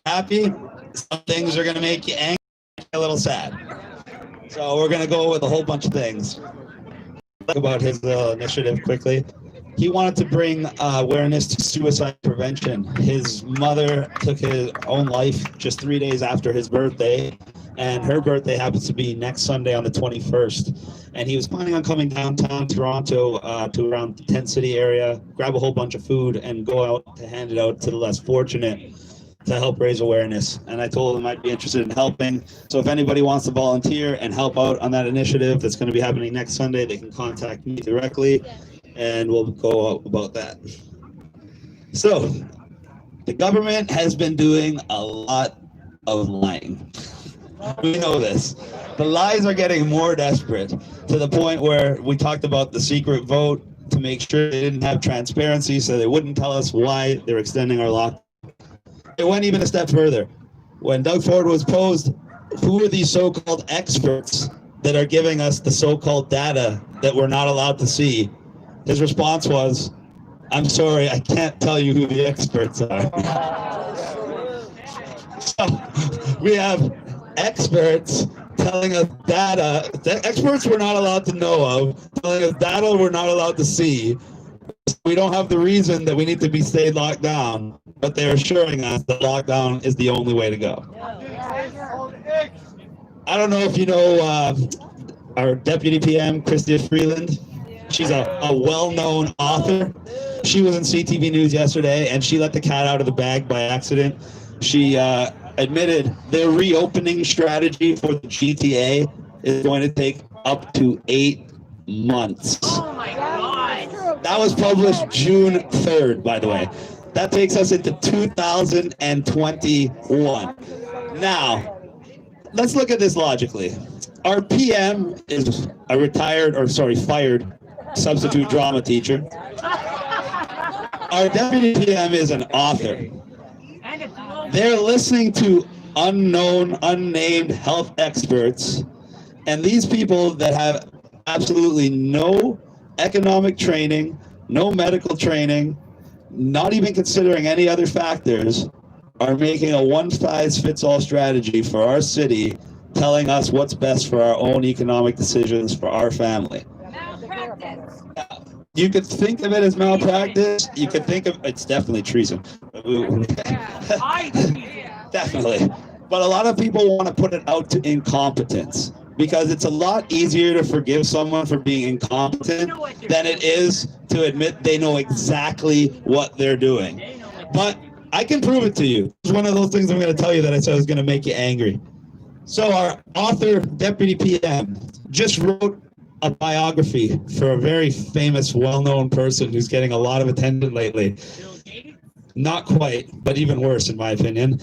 happy. Some things are going to make you angry, a little sad. So we're going to go with a whole bunch of things. Talk about his initiative quickly. He wanted to bring awareness to suicide prevention. His mother took his own life just 3 days after his birthday, and her birthday happens to be next Sunday on the 21st. And he was planning on coming downtown Toronto to around the Tent City area, grab a whole bunch of food, and go out to hand it out to the less fortunate to help raise awareness. And I told him I'd be interested in helping. So if anybody wants to volunteer and help out on that initiative that's going to be happening next Sunday, they can contact me directly, and we'll go out about that. So the government has been doing a lot of lying. We know this. The lies are getting more desperate to the point where we talked about the secret vote to make sure they didn't have transparency, so they wouldn't tell us why they're extending our lockdown. It went even a step further. When Doug Ford was posed, who are these so-called experts that are giving us the so-called data that we're not allowed to see? His response was, I'm sorry, I can't tell you who the experts are. So we have experts telling us data that experts we're not allowed to know of, telling us data we're not allowed to see. We don't have the reason that we need to be stayed locked down, but they're assuring us that lockdown is the only way to go. I don't know if you know our Deputy PM, Chrystia Freeland. She's a well-known author. She was in CTV News yesterday, and she let the cat out of the bag by accident. She admitted their reopening strategy for the GTA is going to take up to 8 months. Oh my God. That was published June 3rd, by the way. That takes us into 2021. Now, let's look at this logically. Our PM is a fired substitute drama teacher. Our deputy PM is an author. They're listening to unknown, unnamed health experts, and these people that have absolutely no economic training, no medical training, not even considering any other factors, are making a one-size-fits-all strategy for our city, telling us what's best for our own economic decisions for our family. Malpractice. You could think of it as malpractice. You could think of it's definitely treason. Definitely. But a lot of people want to put it out to incompetence, because it's a lot easier to forgive someone for being incompetent than it is to admit they know exactly what they're doing. But I can prove it to you. It's one of those things I'm going to tell you that I said was going to make you angry. So our author, Deputy PM, just wrote a biography for a very famous, well-known person who's getting a lot of attention lately. Not quite, but even worse, in my opinion.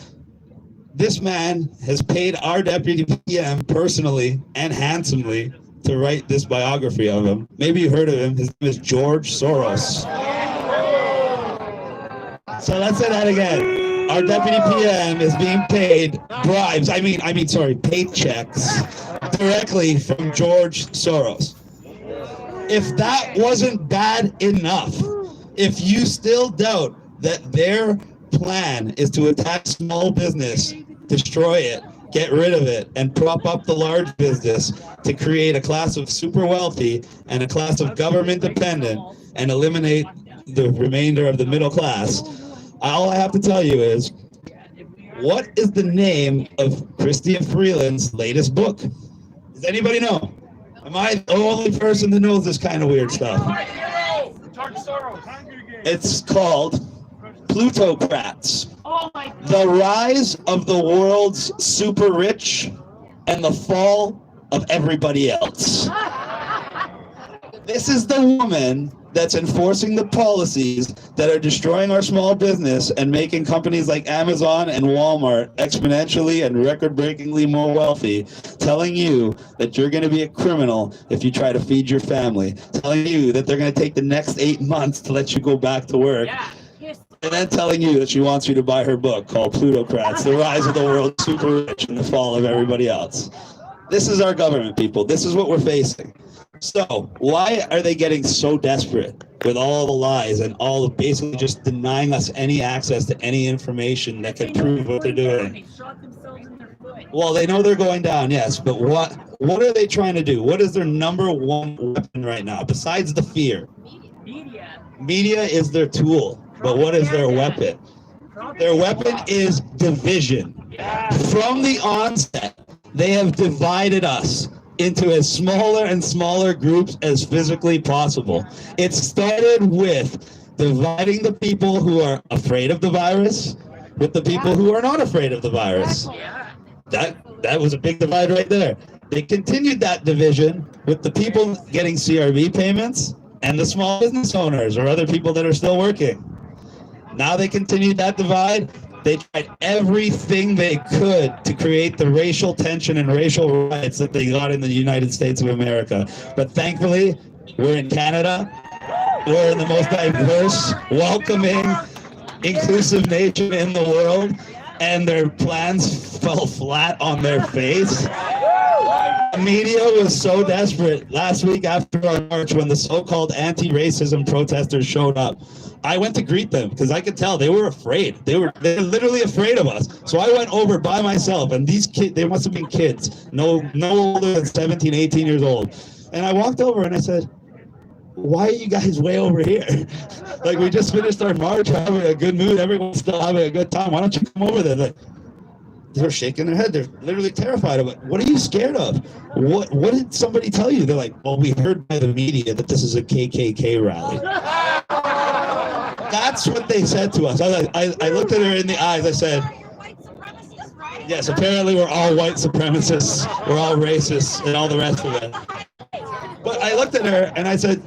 This man has paid our Deputy PM personally and handsomely to write this biography of him. Maybe you heard of him. His name is George Soros. So let's say that again. Our Deputy PM is being paid bribes, paychecks directly from George Soros. If that wasn't bad enough, if you still doubt that their plan is to attack small business, destroy it, get rid of it, and prop up the large business to create a class of super wealthy and a class of government dependent and eliminate the remainder of the middle class, all I have to tell you is, what is the name of Chrystia Freeland's latest book? Does anybody know? Am I the only person that knows this kind of weird stuff? It's called Plutocrats. Oh my God. The Rise of the World's Super Rich and the Fall of Everybody Else. This is the woman that's enforcing the policies that are destroying our small business and making companies like Amazon and Walmart exponentially and record-breakingly more wealthy, telling you that you're going to be a criminal if you try to feed your family, telling you that they're going to take the next 8 months to let you go back to work. Yeah. And then telling you that she wants you to buy her book called Plutocrats, The Rise of the World's Super Rich and the Fall of Everybody Else. This is our government, people. This is what we're facing. So why are they getting so desperate with all the lies and all of basically just denying us any access to any information that could prove what they're doing? They shot themselves in their foot. Well, they know they're going down, yes, but what are they trying to do? What is their number one weapon right now besides the fear? Media. Media is their tool, but what is their weapon? Their weapon is division. From the onset, they have divided us into as smaller and smaller groups as physically possible. It started with dividing the people who are afraid of the virus with the people who are not afraid of the virus. Yeah. That was a big divide right there. They continued that division with the people getting CRV payments and the small business owners or other people that are still working. Now they continued that divide. They tried everything they could to create the racial tension and racial riots that they got in the United States of America. But thankfully, we're in Canada. We're in the most diverse, welcoming, inclusive nation in the world, and their plans fell flat on their face. The media was so desperate last week after our march when the so-called anti-racism protesters showed up. I went to greet them because I could tell they were afraid. They're literally afraid of us. So I went over by myself, and these kids, they must have been kids, no older than 17, 18 years old. And I walked over and I said, why are you guys way over here? Like, we just finished our march, having a good mood, everyone's still having a good time. Why don't you come over there? Like, they're shaking their head. They're literally terrified of it. What are you scared of? What did somebody tell you? They're like, well, we heard by the media that this is a KKK rally. That's what they said to us. I looked at her in the eyes. I said, yes, apparently we're all white supremacists. We're all racists and all the rest of it. But I looked at her and I said,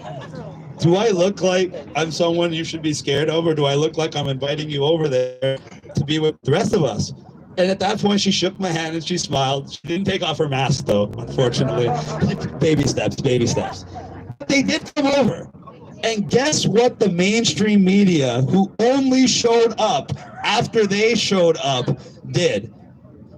do I look like I'm someone you should be scared of, or do I look like I'm inviting you over there to be with the rest of us? And at that point, she shook my hand and she smiled. She didn't take off her mask, though, unfortunately. Baby steps, baby steps. But they did come over. And guess what the mainstream media, who only showed up after they showed up, did?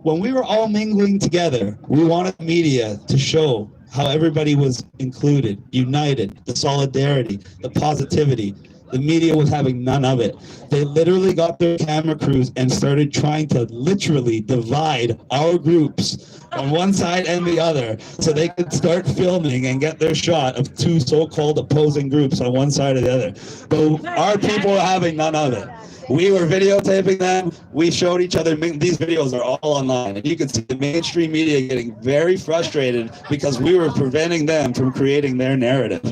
When we were all mingling together, we wanted the media to show how everybody was included, united, the solidarity, the positivity. The media was having none of it. They literally got their camera crews and started trying to literally divide our groups on one side and the other so they could start filming and get their shot of two so-called opposing groups on one side or the other. But our people were having none of it. We were videotaping them. We showed each other. These videos are all online. And you can see the mainstream media getting very frustrated because we were preventing them from creating their narrative.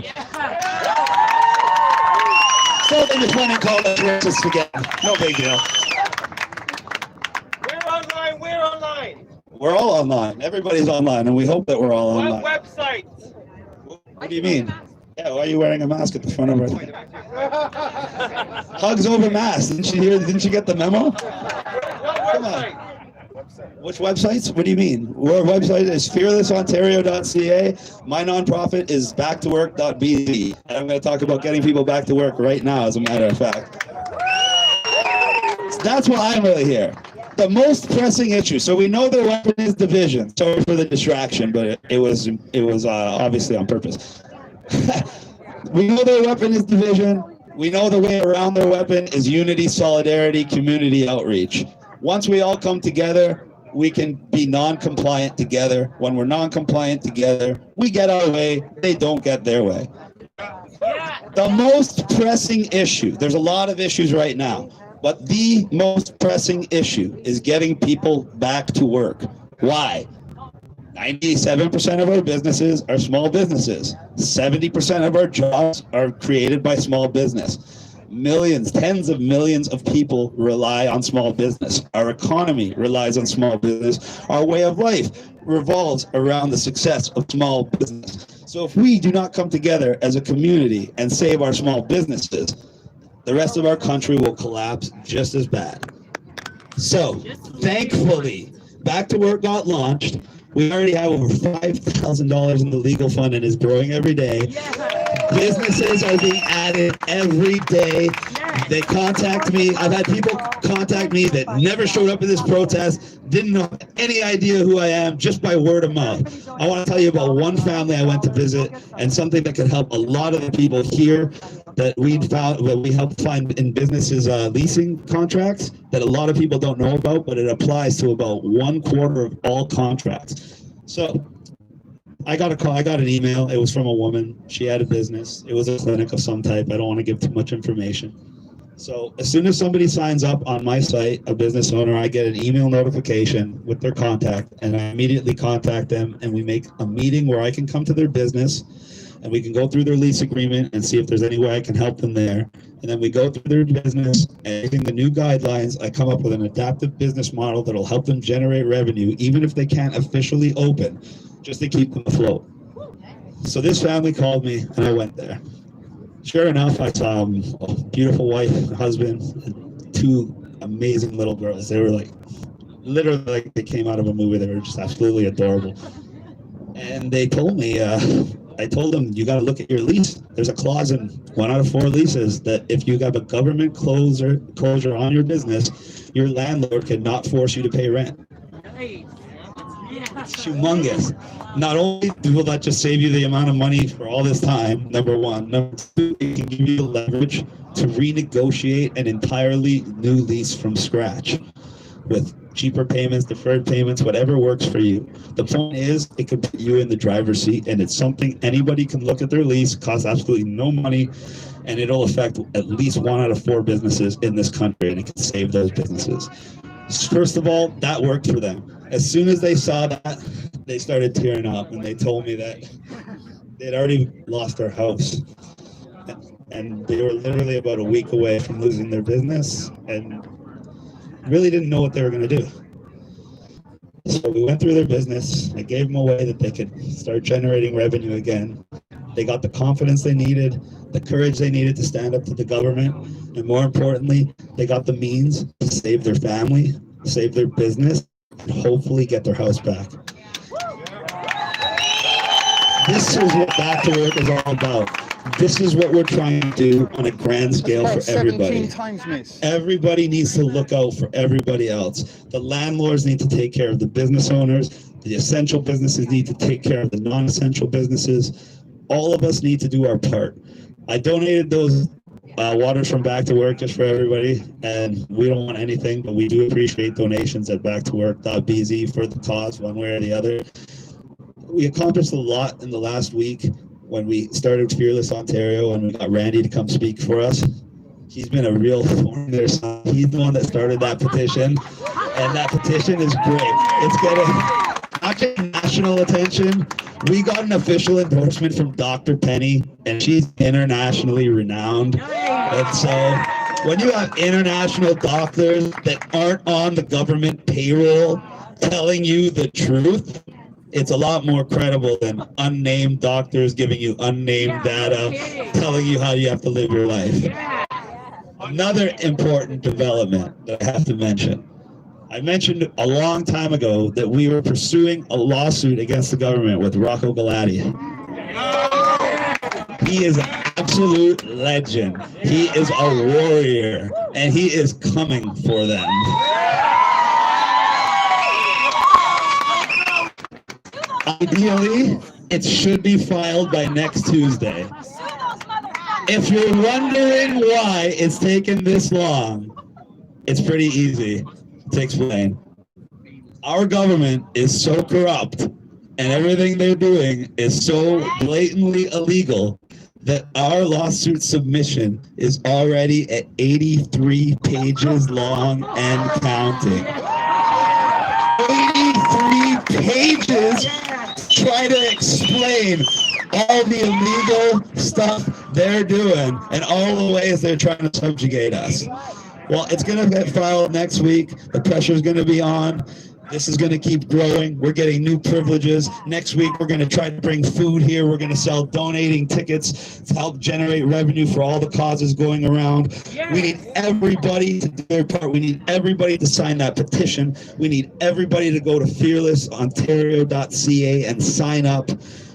So they just went and called us racist again. No big deal. We're online. We're online. We're all online. Everybody's online, and we hope that we're all online. What website? What do you mean? Yeah, why are you wearing a mask at the front of our thing? Hugs over mask. Didn't you get the memo? What Come on. website? Which websites? What do you mean? Our website is fearlessontario.ca. My nonprofit is backtowork.bz. And I'm going to talk about getting people back to work right now, as a matter of fact. That's why I'm really here. The most pressing issue. So we know their weapon is division. Sorry for the distraction, but it was obviously on purpose. We know their weapon is division. We know the way around their weapon is unity, solidarity, community outreach. Once we all come together, we can be non-compliant together. When we're non-compliant together, we get our way, they don't get their way. The most pressing issue, there's a lot of issues right now, but the most pressing issue is getting people back to work. Why? 97% of our businesses are small businesses. 70% of our jobs are created by small business. Millions, tens of millions of people rely on small business. Our economy relies on small business. Our way of life revolves around the success of small business. So if we do not come together as a community and save our small businesses, the rest of our country will collapse just as bad. So, thankfully, Back to Work got launched. We already have over $5,000 in the legal fund and is growing every day. Businesses are being added every day. They contact me. I've had people contact me that never showed up at this protest, didn't have any idea who I am, just by word of mouth. I want to tell you about one family I went to visit and something that could help a lot of the people here that we helped find in businesses leasing contracts that a lot of people don't know about, but it applies to about 1/4 of all contracts. So I got a call, I got an email. It was from a woman. She had a business. It was a clinic of some type. I don't want to give too much information. So as soon as somebody signs up on my site, a business owner, I get an email notification with their contact, and I immediately contact them, and we make a meeting where I can come to their business and we can go through their lease agreement and see if there's any way I can help them there. And then we go through their business, and using the new guidelines, I come up with an adaptive business model that'll help them generate revenue, even if they can't officially open, just to keep them afloat. So this family called me, and I went there. Sure enough, I saw a beautiful wife and husband, and 2 amazing little girls. They were like, literally like they came out of a movie. They were just absolutely adorable. And they told me, I told them, you got to look at your lease. There's a clause in 1 out of 4 leases that if you have a government closure on your business, your landlord cannot force you to pay rent. Nice. It's humongous. Not only will that just save you the amount of money for all this time, number one. Number two, it can give you the leverage to renegotiate an entirely new lease from scratch with cheaper payments, deferred payments, whatever works for you. The point is, it could put you in the driver's seat, and it's something anybody can look at their lease, costs absolutely no money, and it'll affect at least 1 out of 4 businesses in this country, and it can save those businesses. First of all, that worked for them. As soon as they saw that, they started tearing up, and they told me that they'd already lost their house, and they were literally about a week away from losing their business, and really didn't know what they were going to do. So we went through their business. I gave them a way that they could start generating revenue again. They got the confidence they needed, the courage they needed to stand up to the government, and more importantly, they got the means to save their family, save their business, and hopefully get their house back. This is what Back to Work is all about. This is what we're trying to do on a grand scale for everybody. Everybody needs to look out for everybody else. The landlords need to take care of the business owners. The essential businesses need to take care of the non-essential businesses. All of us need to do our part. I donated those waters from Back to Work just for everybody, and we don't want anything, but we do appreciate donations at backtowork.bz for the cause, one way or the other. We accomplished a lot in the last week when we started Fearless Ontario, and we got Randy to come speak for us. He's been a real thorn in their side. He's the one that started that petition, and that petition is great. It's getting not just national attention. We got an official endorsement from Dr. Penny, and she's internationally renowned. And so when you have international doctors that aren't on the government payroll telling you the truth, it's a lot more credible than unnamed doctors giving you unnamed data, telling you how you have to live your life. Another important development that I have to mention. I mentioned a long time ago that we were pursuing a lawsuit against the government with Rocco Galati. He is an absolute legend. He is a warrior, and he is coming for them. Ideally, it should be filed by next Tuesday. If you're wondering why it's taken this long, it's pretty easy to explain. Our government is so corrupt, and everything they're doing is so blatantly illegal, that our lawsuit submission is already at 83 pages long and counting. 83 pages try to explain all the illegal stuff they're doing and all the ways they're trying to subjugate us. Well, it's going to get filed next week. The pressure is going to be on. This is going to keep growing. We're getting new privileges. Next week, we're going to try to bring food here. We're going to sell donating tickets to help generate revenue for all the causes going around. We need everybody to do their part. We need everybody to sign that petition. We need everybody to go to fearlessontario.ca and sign up.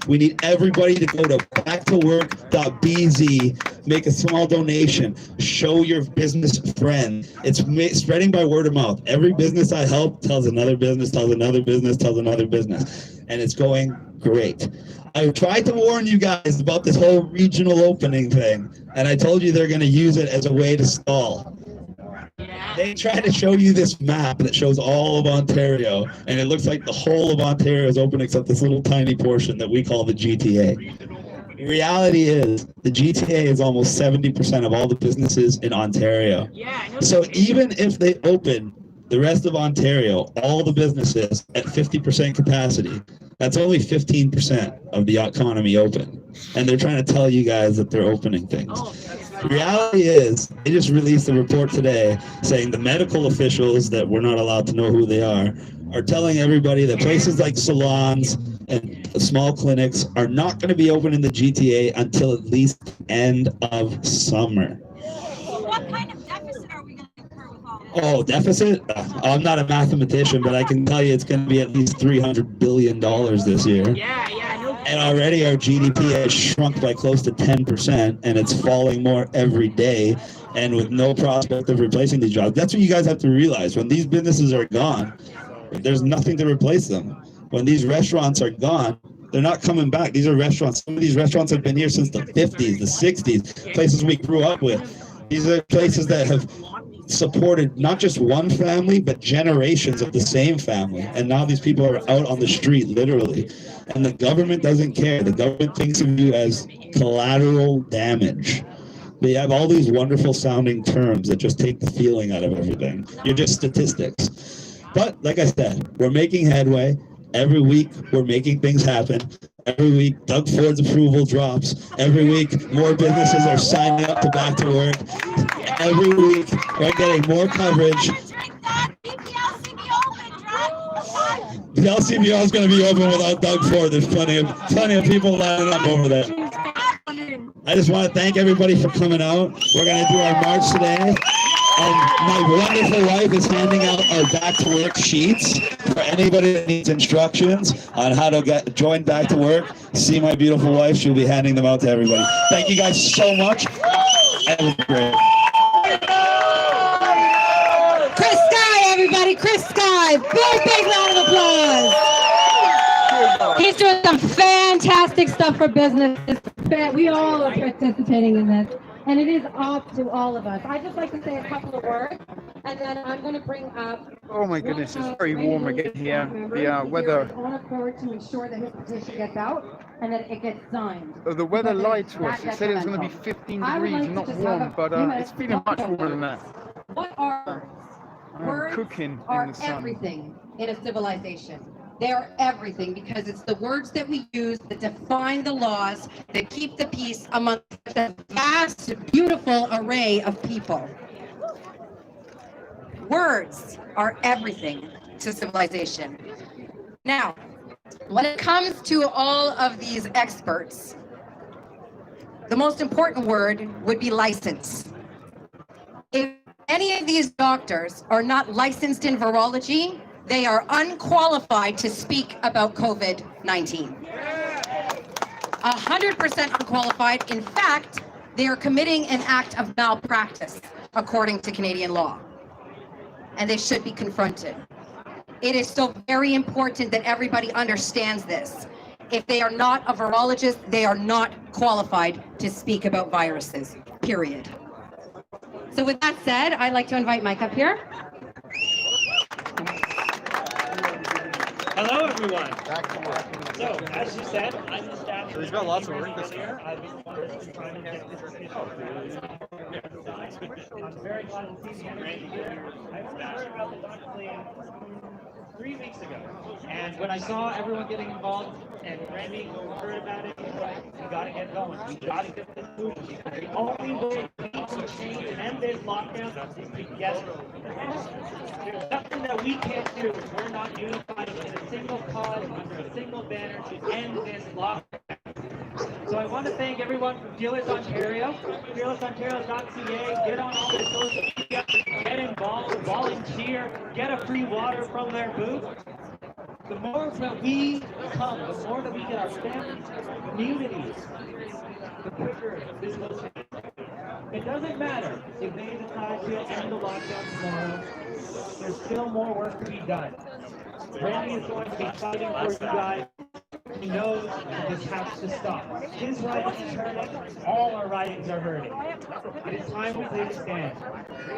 We need everybody to go to backtowork.bz, make a small donation, show your business friend. It's spreading by word of mouth. Every business I help tells another business, tells another business, tells another business, and it's going great. I tried to warn you guys about this whole regional opening thing, and I told you they're going to use it as a way to stall. They try to show you this map that shows all of Ontario, and it looks like the whole of Ontario is open except this little tiny portion that we call the GTA. The reality is, the GTA is almost 70% of all the businesses in Ontario. Yeah, I know. So even if they open the rest of Ontario, all the businesses at 50% capacity, that's only 15% of the economy open. And they're trying to tell you guys that they're opening things. Oh, that's The reality is, they just released a report today saying the medical officials that we're not allowed to know who they are telling everybody that places like salons and small clinics are not going to be open in the GTA until at least the end of summer. So what kind of deficit are we going to incur with all this? Oh, deficit? I'm not a mathematician, but I can tell you it's going to be at least $300 billion this year. Yeah, I know. And already our GDP has shrunk by close to 10%, and it's falling more every day, and with no prospect of replacing these jobs. That's what you guys have to realize. When these businesses are gone, there's nothing to replace them. When these restaurants are gone, they're not coming back. These are restaurants. Some of these restaurants have been here since the 50s, the 60s, places we grew up with. These are places that have supported not just one family, but generations of the same family. And now these people are out on the street, literally. And the government doesn't care. The government thinks of you as collateral damage. They have all these wonderful sounding terms that just take the feeling out of everything. You're just statistics. But like I said, we're making headway. Every week, we're making things happen. Every week, Doug Ford's approval drops. Every week, more businesses are signing up to back to work. Every week, we're getting more coverage. The LCBO is going to be open without Doug Ford. There's plenty of people lining up over there. I just want to thank everybody for coming out. We're going to do our march today. And my wonderful wife is handing out our back to work sheets for anybody that needs instructions on how to join back to work. See my beautiful wife. She'll be handing them out to everybody. Thank you guys so much. It was great. Chris Sky, everybody, Chris Sky. Big round of applause. He's doing some fantastic stuff for businesses. We all are participating in this. And it is up to all of us. I'd just like to say a couple of words, and then I'm going to bring up. Oh my goodness, it's very warm again here. The weather. On accord to ensure that his petition gets out and that it gets signed. The weather Because lied to us. that It said it was going to be detrimental. 15 I would degrees, like to not just have warm, a but few minutes it's to feeling talk much about warmer than that. What are I'm words? cooking Are in the sun. everything in a civilization. They are everything because it's the words that we use that define the laws that keep the peace among the vast, beautiful array of people. Words are everything to civilization. Now, when it comes to all of these experts, the most important word would be license. If any of these doctors are not licensed in virology, they are unqualified to speak about COVID-19. 100% unqualified. In fact, they are committing an act of malpractice, according to Canadian law. And they should be confronted. It is so very important that everybody understands this. If they are not a virologist, they are not qualified to speak about viruses, period. So with that said, I'd like to invite Mike up here. Hello, everyone. So, as you said, I'm the staff. He's got lots of work this year. I've been trying to get this. I'm very glad to see you, Randy. I heard about the Dr. Plan 3 weeks ago, and when I saw everyone getting involved, and Randy heard about it, he's like, "We got to get going. We got to get this moving. The only way we can change and end this lockdown is together. There's nothing that we can't do if we're not unified in a single cause, under a single banner to end this lockdown." So I want to thank everyone from Fearless Ontario, fearlessontario.ca. Get on all the social media, get involved, volunteer, get a free water from their booth. the more that we come, the more that we get our families, communities, the quicker this will change. It doesn't matter if they decide to end the lockdown tomorrow. There's still more work to be done. Randy is going to be fighting for you guys. He knows that this has to stop. His writings are hurting. All our writings are hurting. It is time we take a stand.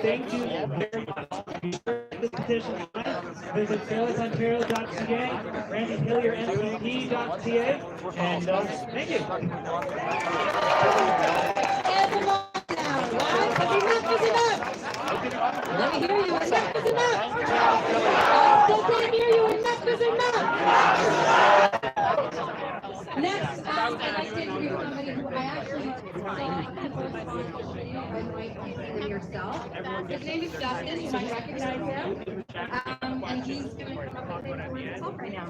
Thank you very much. Be sure to this petition tonight. Visit SailorOntario.ca, RandyHillier.mvp.ca, and thank you. Let me hear you. Enough is enough. Still can't hear you. Enough is enough. Next, I'd like to interview somebody who I actually saw yourself. His name is Justin. You might recognize him. And he's going to come up with a for himself right now.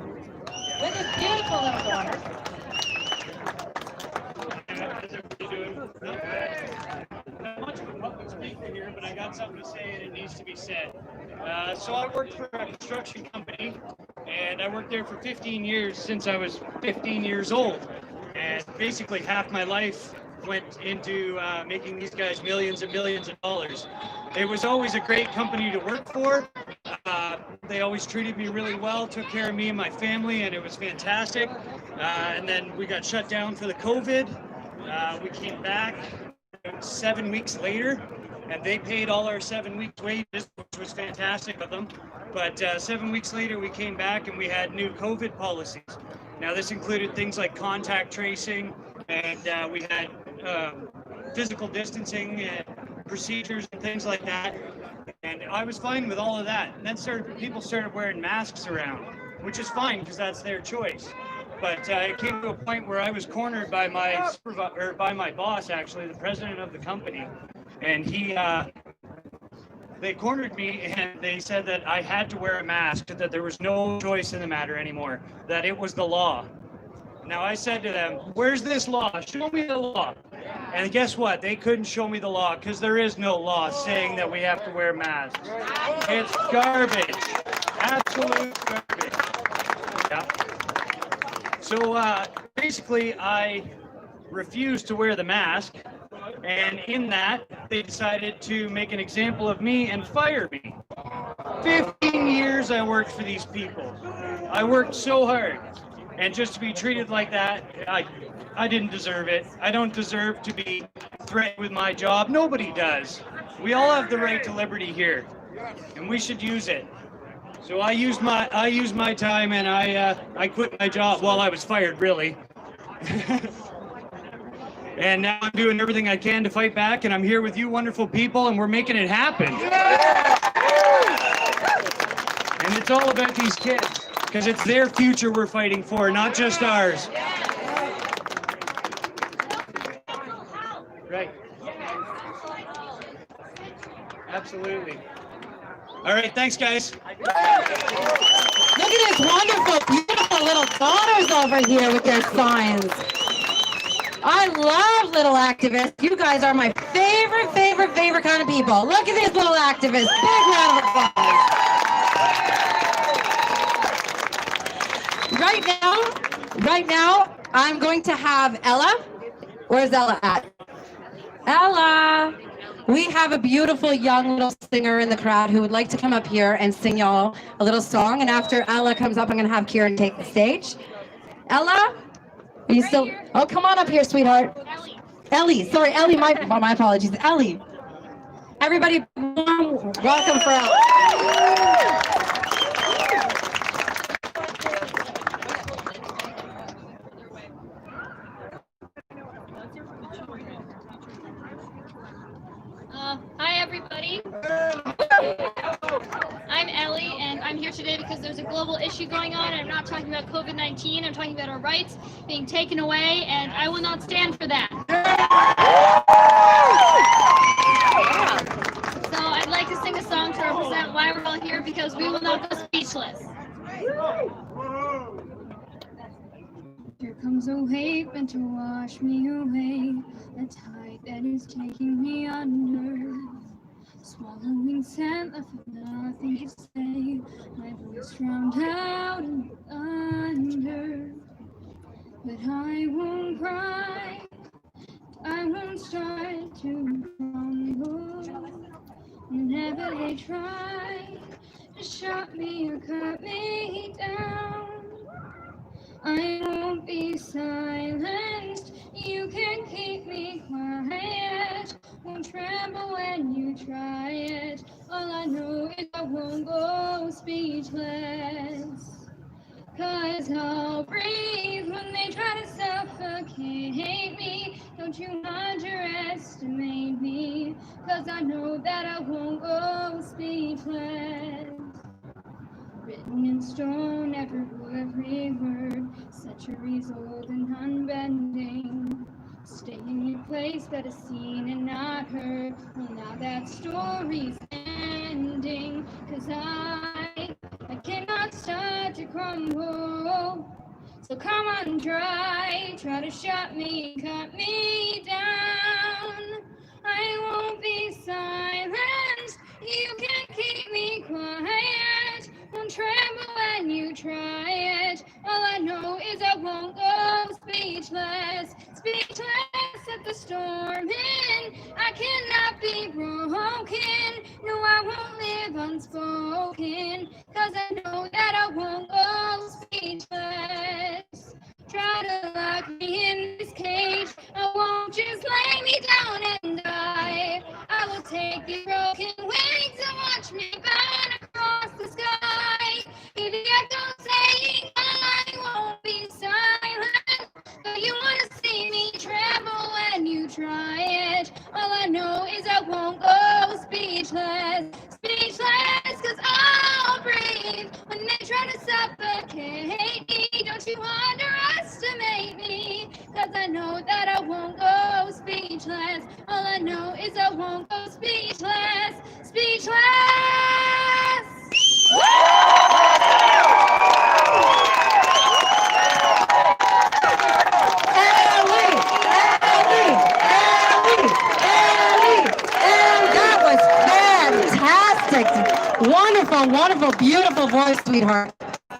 With his beautiful little daughter. Not much of a public speaker here, but I got something to say and it needs to be said. So I worked for a construction company, and I worked there for 15 years since I was 15 years old. And basically half my life went into making these guys millions and millions of dollars. It was always a great company to work for. They always treated me really well, took care of me and my family, and it was fantastic. And then we got shut down for the COVID. We came back 7 weeks later, and they paid all our 7 weeks wages, which was fantastic of them. But 7 weeks later, we came back and we had new COVID policies. Now, this included things like contact tracing, and we had physical distancing and procedures and things like that. And I was fine with all of that. And then people started wearing masks around, which is fine because that's their choice. But it came to a point where I was cornered by my boss, actually, the president of the company, and they cornered me and they said that I had to wear a mask, that there was no choice in the matter anymore, that it was the law. Now I said to them, "Where's this law? Show me the law." And guess what? They couldn't show me the law because there is no law saying that we have to wear masks. It's garbage, absolute garbage. Yeah. So basically, I refused to wear the mask, and in that, they decided to make an example of me and fire me. 15 years I worked for these people. I worked so hard, and just to be treated like that, I didn't deserve it. I don't deserve to be threatened with my job. Nobody does. We all have the right to liberty here, and we should use it. So I used my time, and I quit my job. Well, I was fired, really. And now I'm doing everything I can to fight back, and I'm here with you wonderful people, and we're making it happen. And it's all about these kids, because it's their future we're fighting for, not just ours. Right. Absolutely. All right, thanks, guys. Look at this wonderful, beautiful little daughters over here with their signs. I love little activists. You guys are my favorite kind of people. Look at these little activists. Big round of applause. Right now, I'm going to have Ella. Where's Ella at? Ella. We have a beautiful young little singer in the crowd who would like to come up here and sing y'all a little song. And after Ella comes up, I'm going to have Kieran take the stage. Ella, are you still? Oh, come on up here, sweetheart. Ellie. Sorry, Ellie. My apologies. Ellie. Everybody, welcome for Ella. Hi everybody, I'm Ellie and I'm here today because there's a global issue going on and I'm not talking about COVID-19, I'm talking about our rights being taken away and I will not stand for that. So I'd like to sing a song to represent why we're all here because we will not go speechless. Here comes a wave meant to wash me away, a tide that is taking me under. Swallowing sand left with nothing to say, my voice drowned out in the but I won't cry. I won't start to crumble. Whenever they try to shut me or cut me down, I won't be silenced. You can keep me quiet. Won't tremble when you try it. All I know is I won't go speechless. 'Cause I'll breathe when they try to suffocate me. Don't you underestimate me. 'Cause I know that I won't go speechless. Written in stone, every rule, every word. Centuries old and unbending. Stay in your place that is seen and not heard. Well, now that story's ending. 'Cause I cannot start to crumble. So come on, try to shut me, cut me down. I won't be silenced. You can keep me quiet. Won't tremble when you try it. All I know is I won't go speechless. Speechless at the storm in. I cannot be broken. No, I won't live unspoken. 'Cause I know that I won't go speechless. Try to lock me in this cage. I won't just lay me down and die. I will take your broken wings and watch me burn across the sky. Hear the echo saying I won't be silent. But you want to see me tremble when you try it. All I know is I won't go speechless. Speechless, 'cause I'll breathe when they try to suffocate me. Don't you underestimate me. 'Cause I know that I won't go speechless. All I know is I won't go speechless. Speechless! That was fantastic. Wonderful, wonderful, beautiful voice, sweetheart.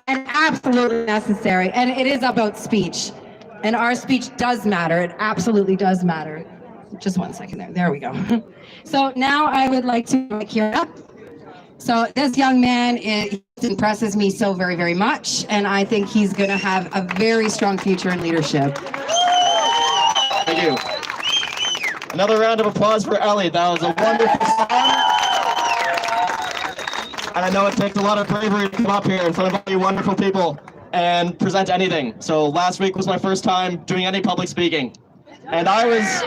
And absolutely necessary. And it is about speech. And our speech does matter. It absolutely does matter. Just 1 second there. There we go. So now I would like to invite Kira up. So this young man impresses me so very, very much. And I think he's going to have a very strong future in leadership. Thank you. Another round of applause for Ellie. That was a wonderful song. And I know it takes a lot of bravery to come up here in front of all you wonderful people and present anything. So last week was my first time doing any public speaking. And I was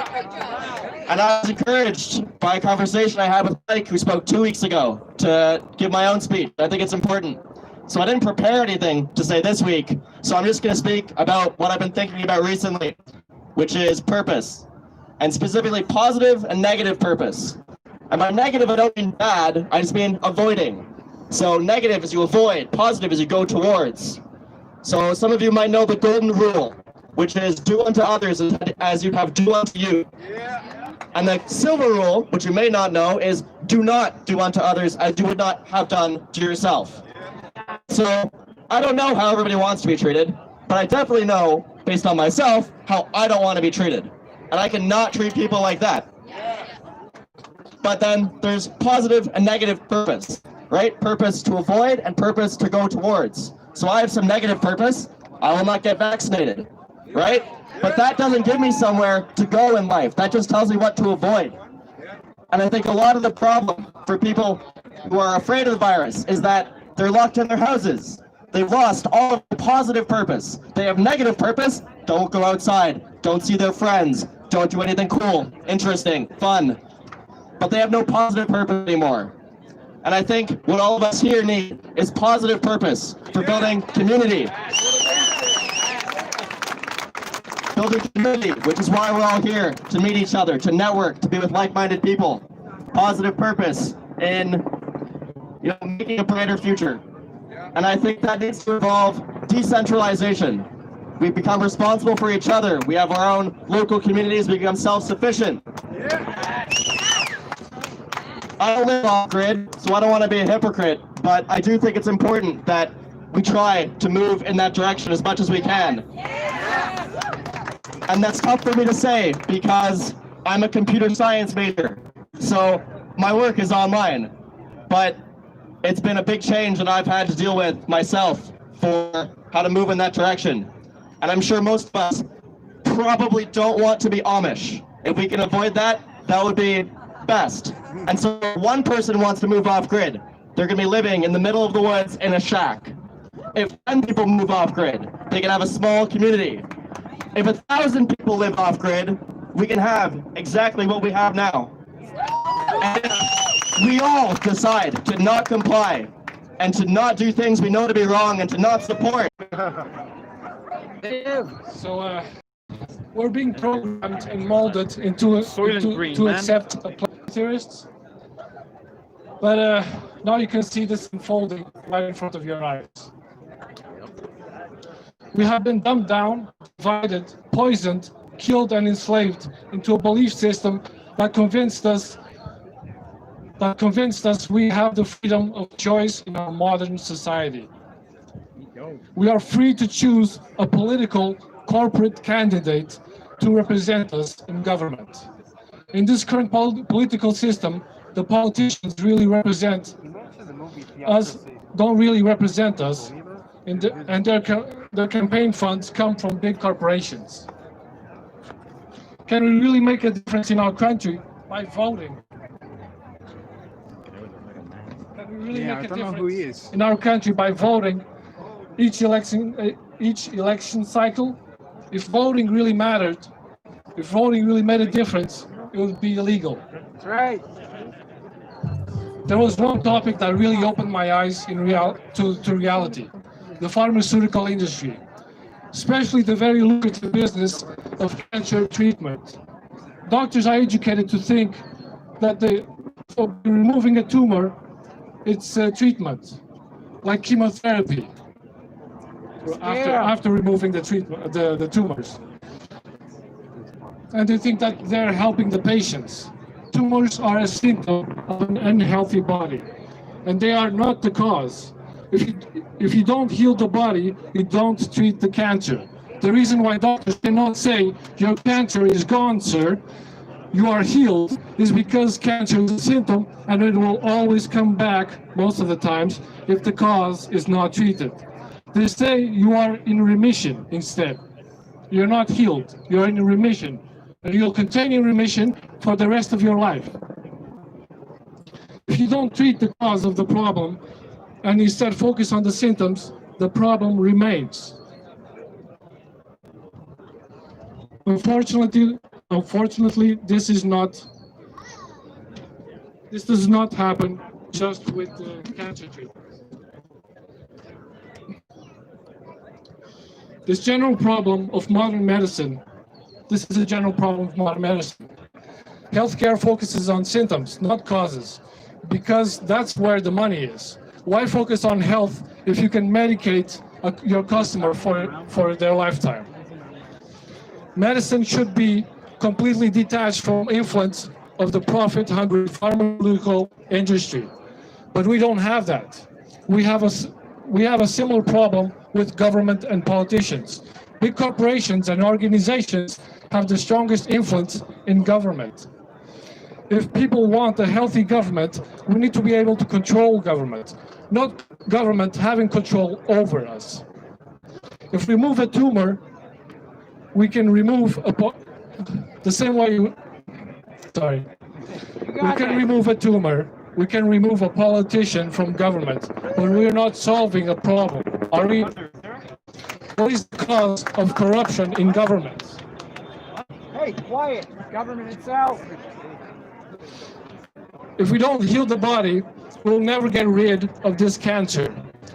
encouraged by a conversation I had with Mike, who spoke 2 weeks ago, to give my own speech. I think it's important. So I didn't prepare anything to say this week. So I'm just going to speak about what I've been thinking about recently, which is purpose, and specifically positive and negative purpose. And by negative, I don't mean bad, I just mean avoiding. So negative is you avoid, positive is you go towards. So some of you might know the golden rule, which is do unto others as you'd have do unto you. And the silver rule, which you may not know, is do not do unto others as you would not have done to yourself. So I don't know how everybody wants to be treated, but I definitely know, based on myself, how I don't want to be treated. And I cannot treat people like that. But then there's positive and negative purpose, right? Purpose to avoid and purpose to go towards. So I have some negative purpose. I will not get vaccinated, right? But that doesn't give me somewhere to go in life. That just tells me what to avoid. And I think a lot of the problem for people who are afraid of the virus is that they're locked in their houses. They've lost all of the positive purpose. They have negative purpose. Don't go outside. Don't see their friends. Don't do anything cool, interesting, fun. But they have no positive purpose anymore. And I think what all of us here need is positive purpose for building community. Building community, which is why we're all here, to meet each other, to network, to be with like-minded people. Positive purpose in making a brighter future. And I think that needs to involve decentralization. We become responsible for each other. We have our own local communities. We become self-sufficient. I don't live off-grid, so I don't want to be a hypocrite, but I do think it's important that we try to move in that direction as much as we can. And that's tough for me to say because I'm a computer science major. So my work is online. But it's been a big change that I've had to deal with myself for how to move in that direction. And I'm sure most of us probably don't want to be Amish. If we can avoid that, that would be best. And so if one person wants to move off grid, they're gonna be living in the middle of the woods in a shack. If 10 people move off grid, they can have a small community. If 1,000 people live off grid, we can have exactly what we have now. And if we all decide to not comply and to not do things we know to be wrong and to not support. So we're being programmed and molded to accept theorists. But now you can see this unfolding right in front of your eyes. We have been dumbed down, divided, poisoned, killed and enslaved into a belief system that convinced us we have the freedom of choice in our modern society. We are free to choose a political, corporate candidate to represent us in government. In this current political system, the politicians really represent us, don't really represent us, and their campaign funds come from big corporations. Can we really make a difference in our country by voting? Can we really make a difference in our country by voting each election cycle? If voting really mattered, if voting really made a difference, it would be illegal. That's right. There was one topic that really opened my eyes to reality: the pharmaceutical industry, especially the very lucrative business of cancer treatment. Doctors are educated to think that for removing a tumor, it's a treatment, like chemotherapy, after removing the tumors. And they think that they're helping the patients. Tumors are a symptom of an unhealthy body, and they are not the cause. If you don't heal the body, you don't treat the cancer. The reason why doctors cannot say, your cancer is gone, sir, you are healed, is because cancer is a symptom and it will always come back most of the times if the cause is not treated. They say you are in remission instead. You're not healed, you're in remission, and you'll continue in remission for the rest of your life. If you don't treat the cause of the problem and instead focus on the symptoms, the problem remains. Unfortunately, this does not happen just with cancer treatment. This is a general problem of modern medicine. Healthcare focuses on symptoms, not causes, because that's where the money is. Why focus on health if you can medicate your customer for their lifetime? Medicine should be completely detached from influence of the profit-hungry pharmaceutical industry, but we don't have that. We have a similar problem with government and politicians. Big corporations and organizations have the strongest influence in government. If people want a healthy government, we need to be able to control government, not government having control over us. If we remove a tumor, we can remove the same way we can remove a tumor, we can remove a politician from government, but we're not solving a problem, are we? What is the cause of corruption in government? Hey, quiet. Government itself. If we don't heal the body, we'll never get rid of this cancer.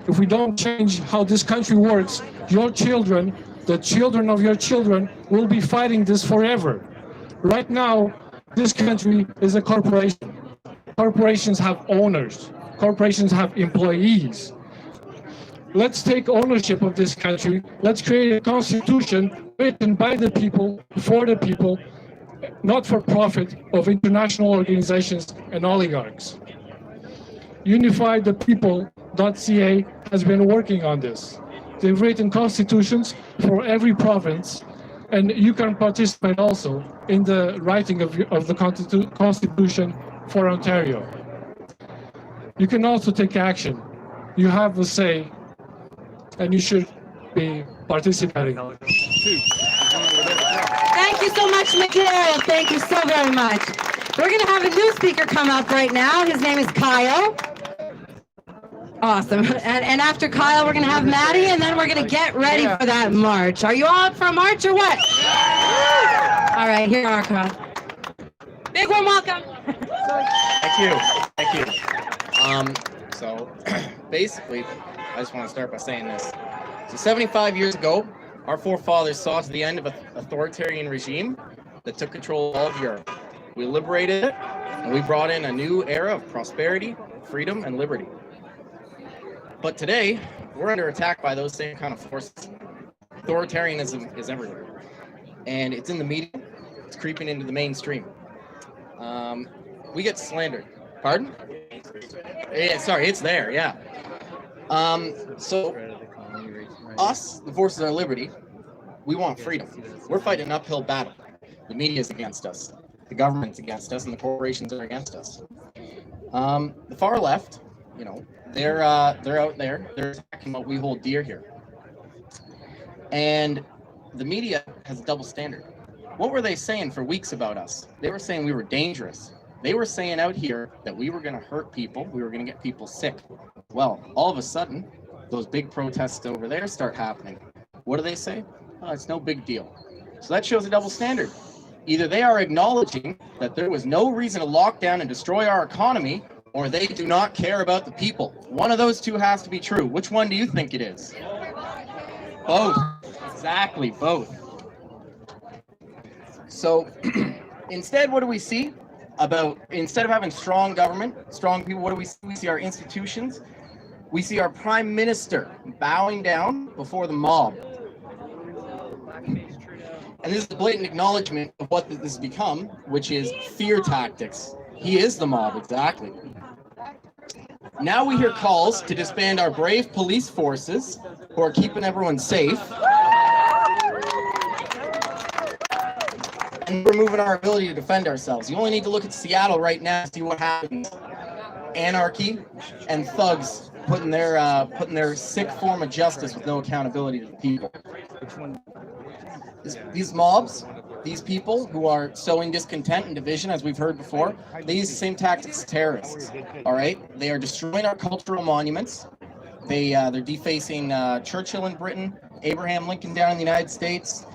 If we don't change how this country works, your children, the children of your children, will be fighting this forever. Right now, this country is a corporation. Corporations have owners. Corporations have employees. Let's take ownership of this country. Let's create a constitution written by the people, for the people, not for profit of international organizations and oligarchs. UnifyThePeople.ca has been working on this. They've written constitutions for every province And you can participate also in the writing of the Constitution for Ontario. You can also take action. You have a say, and you should be participating. Thank you so much, Miguel. Thank you so very much. We're going to have a new speaker come up right now. His name is Kyle. Awesome. And after Kyle, we're going to have Maddie, and then we're going to get ready for that march. Are you all up for a march or what? All right, here are Kyle. Big warm welcome. Thank you. Thank you. So basically, I just want to start by saying this. So 75 years ago, our forefathers saw to the end of an authoritarian regime that took control of all of Europe. We liberated it, and we brought in a new era of prosperity, freedom, and liberty. But today, we're under attack by those same kind of forces. Authoritarianism is everywhere. And it's in the media, it's creeping into the mainstream. We get slandered. Pardon? Yeah, sorry, it's there, yeah. So, us, the forces of our liberty, we want freedom. We're fighting an uphill battle. The media is against us. The government's against us, and the corporations are against us. The far left, you know, they're out there. They're attacking what we hold dear here. And the media has a double standard. What were they saying for weeks about us? They were saying we were dangerous. They were saying out here that we were going to hurt people. We were going to get people sick. Well, all of a sudden, those big protests over there start happening. What do they say? Oh, it's no big deal. So that shows a double standard. Either they are acknowledging that there was no reason to lock down and destroy our economy, or they do not care about the people. One of those two has to be true. Which one do you think it is? Both. Exactly, both. So instead, what do we see? Instead of having strong government, strong people, what do we see? We see our institutions. We see our prime minister bowing down before the mob. And this is a blatant acknowledgement of what this has become, which is fear tactics. He is the mob, exactly. Now we hear calls to disband our brave police forces who are keeping everyone safe. And removing our ability to defend ourselves. You only need to look at Seattle right now to see what happens. Anarchy and thugs putting their sick form of justice with no accountability to the people. These mobs, these people who are sowing discontent and division, as we've heard before, they use the same tactics as terrorists. All right, they are destroying our cultural monuments. They're defacing Churchill in Britain, Abraham Lincoln down in the United States.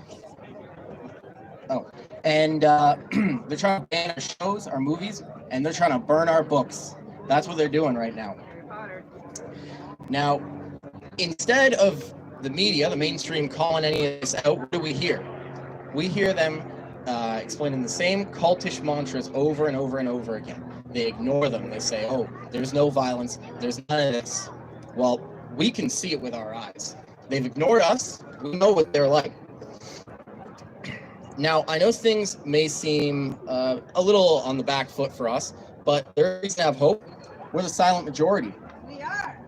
Oh, and they're trying to ban our shows, our movies, and they're trying to burn our books. That's what they're doing right now. Now, instead of the media, the mainstream, calling any of this out, what do we hear? We hear them explaining the same cultish mantras over and over and over again. They ignore them. They say, oh, there's no violence. There's none of this. Well, we can see it with our eyes. They've ignored us. We know what they're like. Now, I know things may seem a little on the back foot for us, but there is reason to have hope. We're the silent majority.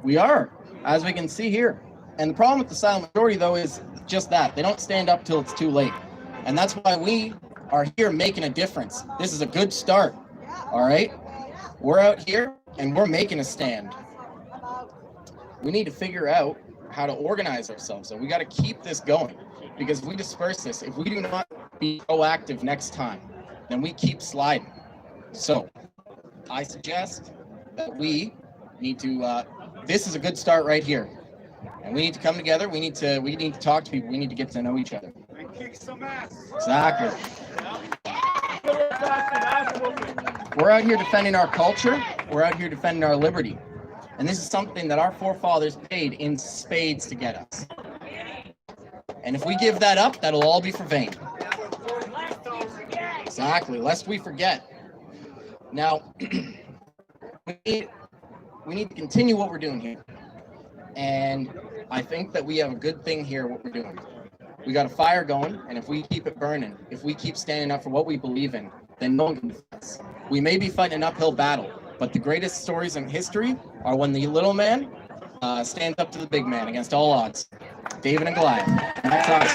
We are, as we can see here. And the problem with the silent majority, though, is just that. They don't stand up till it's too late. And that's why we are here making a difference. This is a good start, all right? We're out here, and we're making a stand. We need to figure out how to organize ourselves. So we got to keep this going. Because if we disperse this, if we do not be proactive next time, then we keep sliding. So I suggest that we need to, this is a good start right here. And we need to come together. We need to talk to people. We need to get to know each other. And kick some ass. Exactly. We're out here defending our culture. We're out here defending our liberty. And this is something that our forefathers paid in spades to get us. And if we give that up, that'll all be for vain. Exactly, lest we forget. Now, we need to continue what we're doing here. And I think that we have a good thing here, what we're doing. We got a fire going, and if we keep it burning, if we keep standing up for what we believe in, then no one can defend us. We may be fighting an uphill battle, but the greatest stories in history are when the little man stands up to the big man against all odds. David and Goliath. That's us.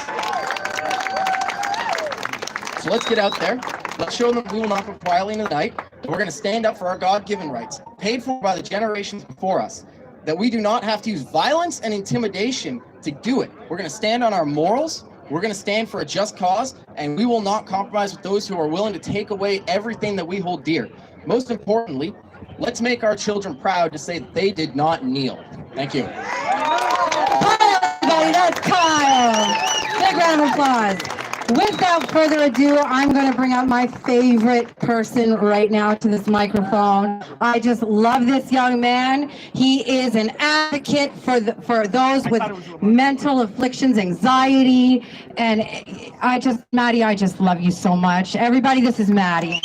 So let's get out there. Let's show them we will not go quietly in the night. We're going to stand up for our God-given rights, paid for by the generations before us, that we do not have to use violence and intimidation to do it. We're going to stand on our morals. We're going to stand for a just cause, and we will not compromise with those who are willing to take away everything that we hold dear. Most importantly, let's make our children proud to say that they did not kneel. Thank you. Hi, everybody, that's Kyle. Big round of applause. Without further ado, I'm going to bring out my favorite person right now to this microphone. I just love this young man. He is an advocate for those with mental afflictions, anxiety, and Maddie, I just love you so much. Everybody, this is Maddie.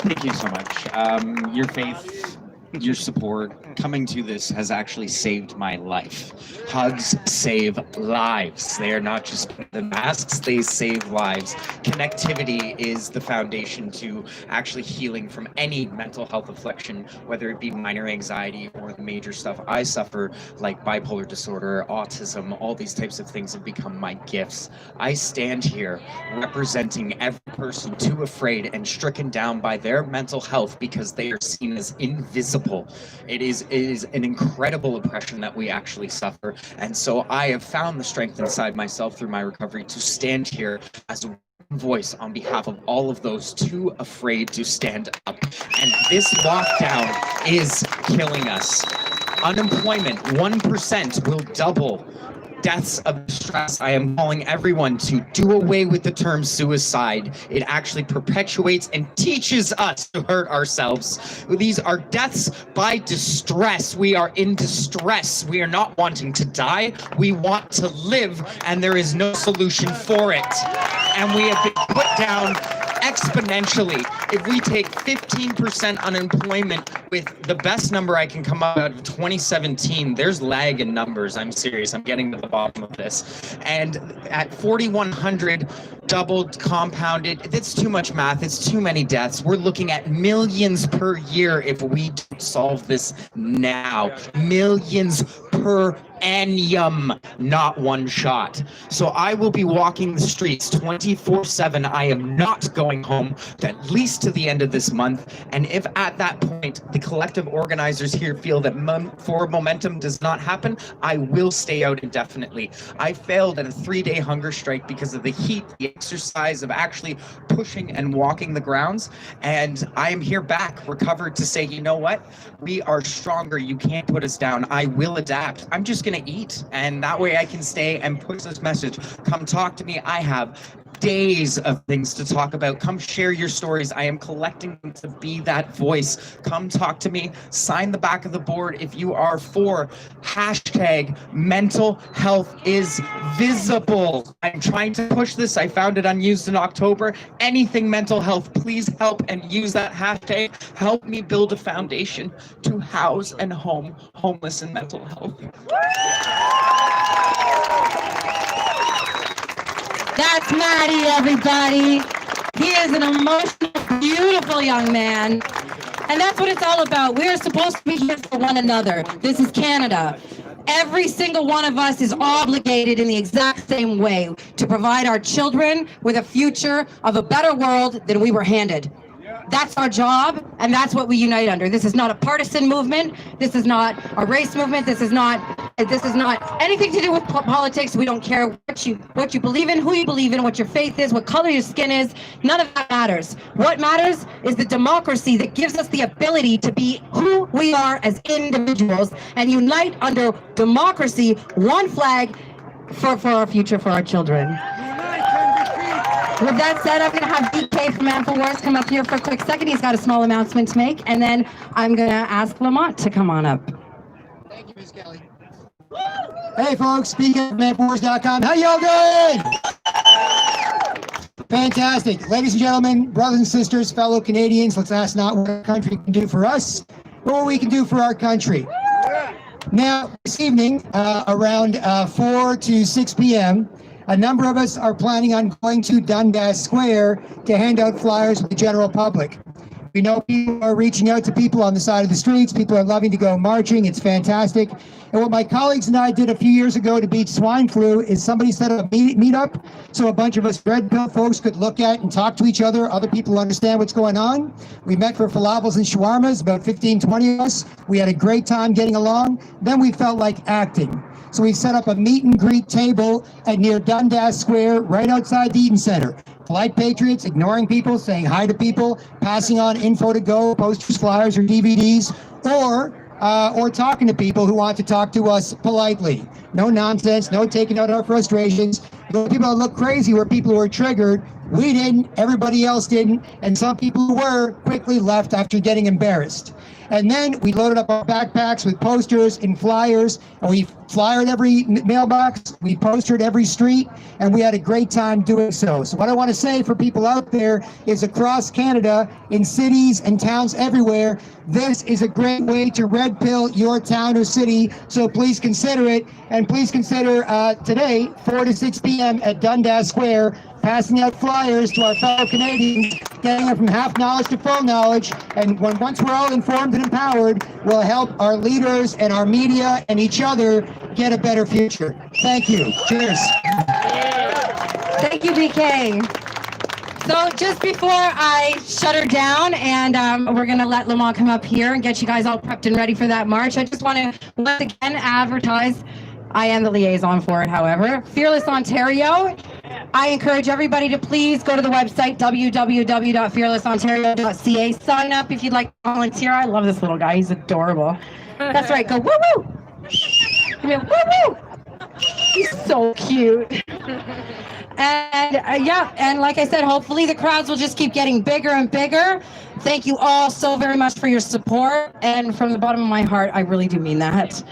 Thank you so much. Your faith, your support, coming to this has actually saved my life. Hugs save lives. They are not just the masks, they save lives. Connectivity is the foundation to actually healing from any mental health affliction, whether it be minor anxiety or the major stuff I suffer, like bipolar disorder, autism, all these types of things have become my gifts. I stand here representing every person too afraid and stricken down by their mental health because they are seen as invisible. It is an incredible oppression that we actually suffer. And so I have found the strength inside myself through my recovery to stand here as a voice on behalf of all of those too afraid to stand up. And this lockdown is killing us. Unemployment, 1% will double. Deaths of stress. I am calling everyone to do away with the term suicide. It actually perpetuates and teaches us to hurt ourselves. These are deaths by distress. We are in distress. We are not wanting to die. We want to live, and there is no solution for it. And we have been put down exponentially. If we take 15% unemployment with the best number I can come up out of 2017, there's lag in numbers. I'm serious. I'm getting to the bottom of this. And at 4,100 doubled, compounded, that's too much math. It's too many deaths. We're looking at millions per year if we don't solve this now. Millions per annum, not one shot. So I will be walking the streets 24/7. I am not going home, at least to the end of this month. And if at that point the collective organizers here feel that forward momentum does not happen, I will stay out indefinitely. I failed at a 3-day hunger strike because of the heat, the exercise of actually pushing and walking the grounds. And I am here back, recovered, to say, you know what? We are stronger. You can't put us down. I will adapt. I'm just going to eat, and that way I can stay and push this message. Come talk to me. I have days of things to talk about. Come share your stories. I am collecting them to be that voice. Come talk to me. Sign the back of the board if you are for hashtag mental health is visible. I'm trying to push this. I found it unused in October. Anything mental health, please help and use that hashtag. Help me build a foundation to house and home homeless and mental health. That's Maddie, everybody. He is an emotional, beautiful young man. And that's what it's all about. We're supposed to be here for one another. This is Canada. Every single one of us is obligated in the exact same way to provide our children with a future of a better world than we were handed. That's our job, and that's what we unite under. This is not a partisan movement. This is not a race movement. This is not anything to do with politics. We don't care what you believe in, who you believe in, what your faith is, what color your skin is. None of that matters. What matters is the democracy that gives us the ability to be who we are as individuals and unite under democracy, one flag for our future, for our children. With that said, I'm going to have DK from InfoWars come up here for a quick second. He's got a small announcement to make, and then I'm going to ask Lamont to come on up. Thank you, Ms. Kelly. Hey, folks, speaking of InfoWars.com, how y'all doing? Fantastic. Ladies and gentlemen, brothers and sisters, fellow Canadians, let's ask not what our country can do for us, but what we can do for our country. Now, this evening, around 4 to 6 p.m., a number of us are planning on going to Dundas Square to hand out flyers to the general public. We know people are reaching out to people on the side of the streets. People are loving to go marching. It's fantastic. And what my colleagues and I did a few years ago to beat swine flu is somebody set up a meetup so a bunch of us red pill folks could look at and talk to each other. Other people understand what's going on. We met for falafels and shawarmas, about 15, 20 of us. We had a great time getting along. Then we felt like acting. So we set up a meet and greet table at near Dundas Square, right outside the Eaton Center. Polite patriots, ignoring people, saying hi to people, passing on info to go, posters, flyers, or DVDs, or talking to people who want to talk to us politely. No nonsense, no taking out our frustrations. The people that look crazy were people who were triggered. We didn't, everybody else didn't, and some people who were quickly left after getting embarrassed. And then we loaded up our backpacks with posters and flyers, and we flyered every mailbox, we postered every street, and we had a great time doing so. So what I want to say for people out there is across Canada, in cities and towns everywhere, this is a great way to red pill your town or city, so please consider it, and please consider today, 4 to 6 p.m. at Dundas Square, passing out flyers to our fellow Canadians, getting them from half knowledge to full knowledge, and once we're all informed and empowered, we'll help our leaders and our media and each other get a better future. Thank you. Cheers. Thank you, BK. So just before I shut her down and we're going to let Lamont come up here and get you guys all prepped and ready for that march, I just want to once again advertise, I am the liaison for it, however, Fearless Ontario. I encourage everybody to please go to the website, www.fearlessontario.ca. Sign up if you'd like to volunteer. I love this little guy. He's adorable. That's right. Go woo-woo. Woo-woo. He's so cute. And yeah, and like I said, hopefully the crowds will just keep getting bigger and bigger. Thank you all so very much for your support. And from the bottom of my heart, I really do mean that.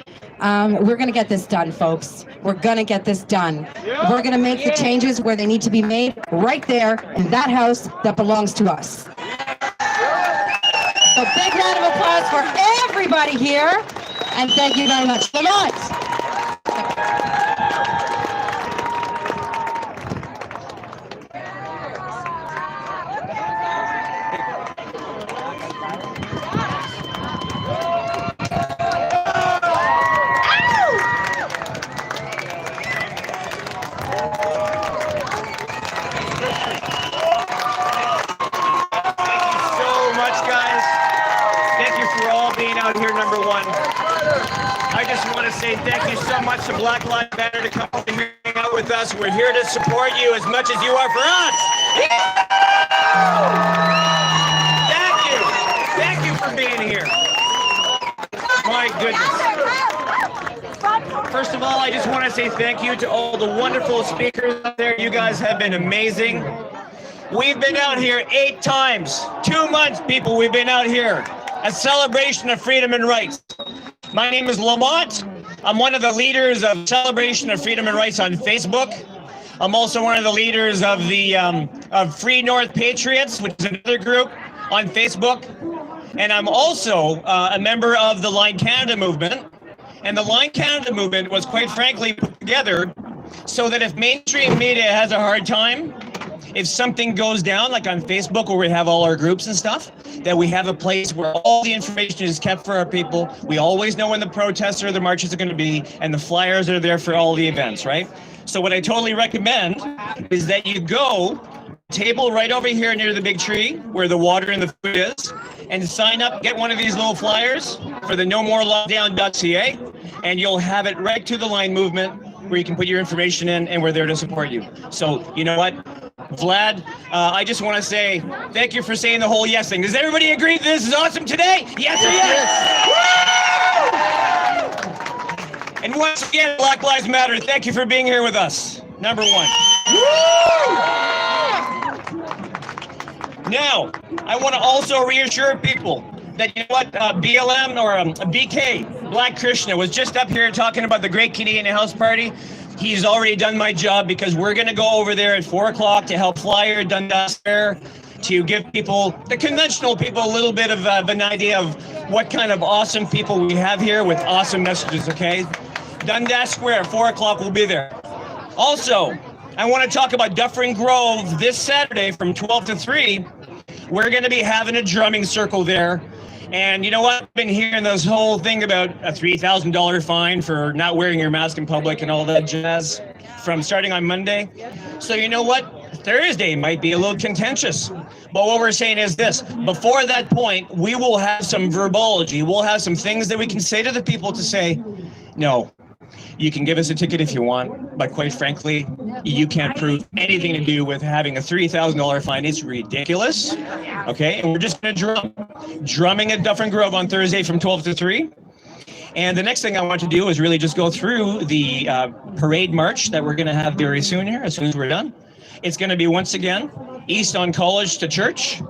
We're going to get this done, folks. We're going to get this done. We're going to make the changes where they need to be made right there in that house that belongs to us. So big round of applause for everybody here. And thank you very much. Lamont. Thank you so much to Black Lives Matter to come over here and hang out with us. We're here to support you as much as you are for us. Thank you. Thank you for being here. My goodness. First of all, I just want to say thank you to all the wonderful speakers out there. You guys have been amazing. We've been out here 8 times. 2 months, people, we've been out here. A celebration of freedom and rights. My name is Lamont. I'm one of the leaders of Celebration of Freedom and Rights on Facebook. I'm also one of the leaders of the of Free North Patriots, which is another group on Facebook. And I'm also a member of the Line Canada movement. And the Line Canada movement was quite frankly put together so that if mainstream media has a hard time, if something goes down, like on Facebook where we have all our groups and stuff, that we have a place where all the information is kept for our people. We always know when the protests or the marches are going to be, and the flyers are there for all the events, right? So what I totally recommend is that you go table right over here near the big tree where the water and the food is, and sign up, get one of these little flyers for the nomorelockdown.ca, and you'll have it right to the Line movement where you can put your information in, and we're there to support you. So you know what? Vlad, I just want to say thank you for saying the whole yes thing. Does everybody agree that this is awesome today? Yes or yes? And once again, Black Lives Matter, thank you for being here with us. Number 1. Now, I want to also reassure people that, you know what, BLM or BK, Black Krishna, was just up here talking about the Great Canadian House Party. He's already done my job because we're going to go over there at 4 o'clock to help flyer Dundas Square, to give people, the conventional people, a little bit of an idea of what kind of awesome people we have here with awesome messages, okay? Dundas Square, 4 o'clock, we'll be there. Also, I want to talk about Dufferin Grove this Saturday from 12 to 3. We're going to be having a drumming circle there. And you know what? I've been hearing this whole thing about a $3,000 fine for not wearing your mask in public and all that jazz from starting on Monday. So you know what? Thursday might be a little contentious. But what we're saying is this: before that point, we will have some verbology. We'll have some things that we can say to the people to say, no, you can give us a ticket if you want, but quite frankly, you can't prove anything to do with having a $3,000 fine. It's ridiculous. Okay, and we're just going to drumming at Dufferin Grove on Thursday from 12 to 3. And the next thing I want to do is really just go through the parade march that we're going to have very soon here, as soon as we're done. It's going to be, once again, east on College to Church.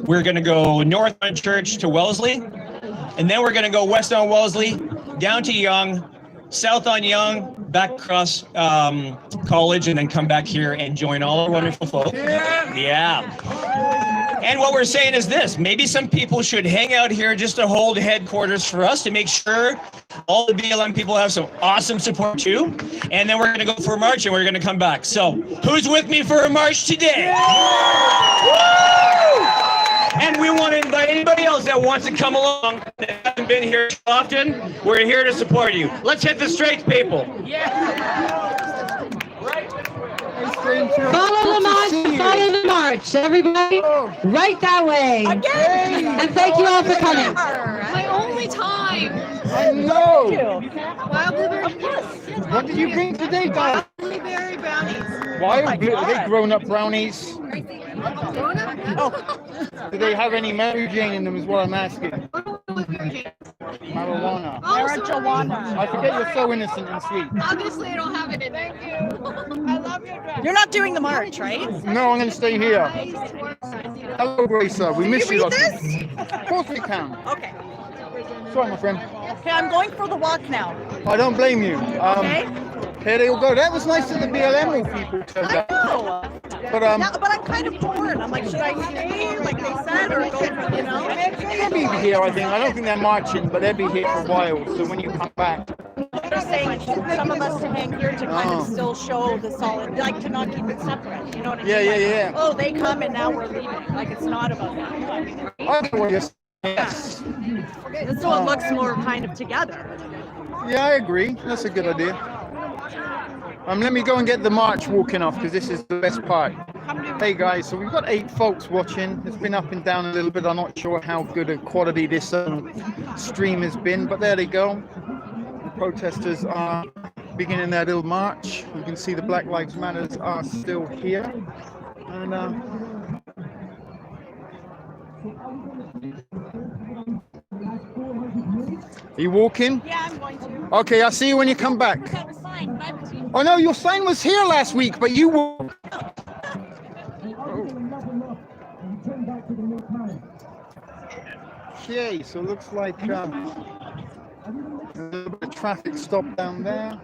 We're going to go north on Church to Wellesley. And then we're going to go west on Wellesley, down to Yonge, south on Yonge, back across College, and then come back here and join all our wonderful folk. Yeah. And what we're saying is this: maybe some people should hang out here just to hold headquarters for us to make sure all the BLM people have some awesome support too. And then we're going to go for a march and we're going to come back. So who's with me for a march today? Woo! And we want to invite anybody else that wants to come along that hasn't been here often. We're here to support you. Let's hit the streets, people. Follow the march, everybody. Right that way. And thank you all for coming. My only time. I know. Wild blueberry. What did you bring today, guys? Blueberry brownies. Wild blue, are they grown-up brownies? Oh. Do they have any Mary Jane in them is what I'm asking. Marijuana. Marijuana. I forget you're so innocent and sweet. Obviously, I don't have it in there. Thank you. I love your dress. You're not doing the march, right? No, I'm going to stay here. Hello, Gracer. We miss you. Read this? Of course we can. Okay. Sorry, my friend. Okay, I'm going for the walk now. I don't blame you. Okay. Here they all go. That was nice that the BLM people turned I up. know. But I'm kind of torn. I'm like, should I stay, like they said, or go for, you know? they'll be here, I think. I don't think they're marching, but they'll be here for a while. So when you come back, They're saying some of us to hang here to kind of still show the solid, like to not keep it separate. You know what I mean? Yeah. Oh, they come and now we're leaving. Like it's not about that. I know what you're saying. Yes. So it looks more kind of together. Yeah, I agree. That's a good idea. Let me go and get the march walking off because this is the best part. Hey guys, so we've got 8 folks watching. It's been up and down a little bit. I'm not sure how good a quality this stream has been, but there they go. The protesters are beginning their little march. You can see the Black Lives Matters are still here. And are you walking? Yeah, I'm going to. Okay, I'll see you when you come back. Oh no, your sign was here last week, but you were. Okay, so it looks like a little bit of traffic stop down there.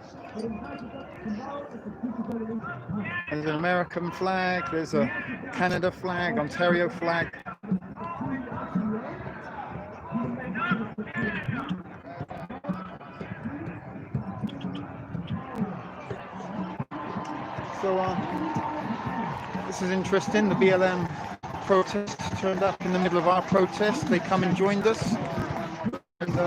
There's an American flag, there's a Canada flag, Ontario flag. So this is interesting. The BLM protest turned up in the middle of our protest. They come and joined us. And,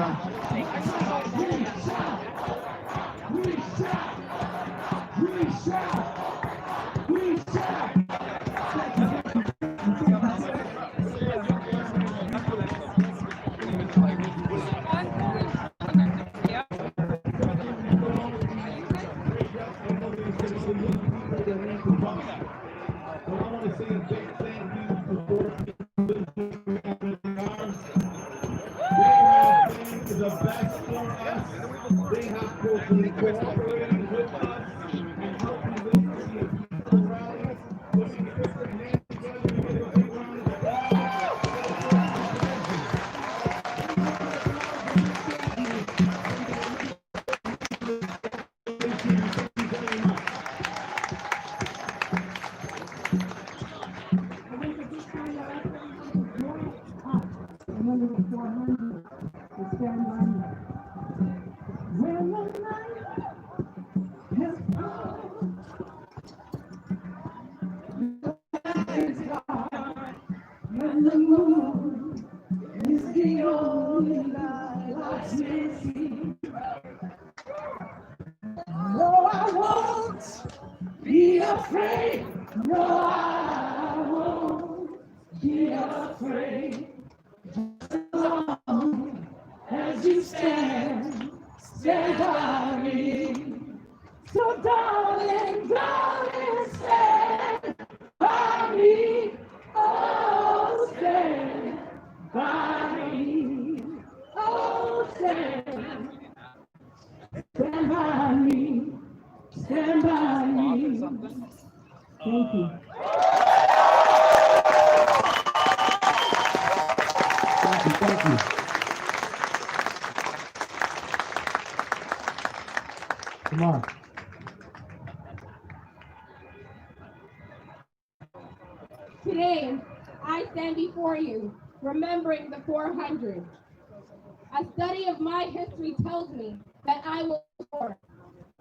afraid. No, I won't be afraid. As long as you stand by me. So darling, darling, stand by me. Oh, stand by me. Oh, stand by me. Stand by me. Thank you. Thank you. Come on. Today, I stand before you, remembering the 400. A study of my history tells me that I will soar.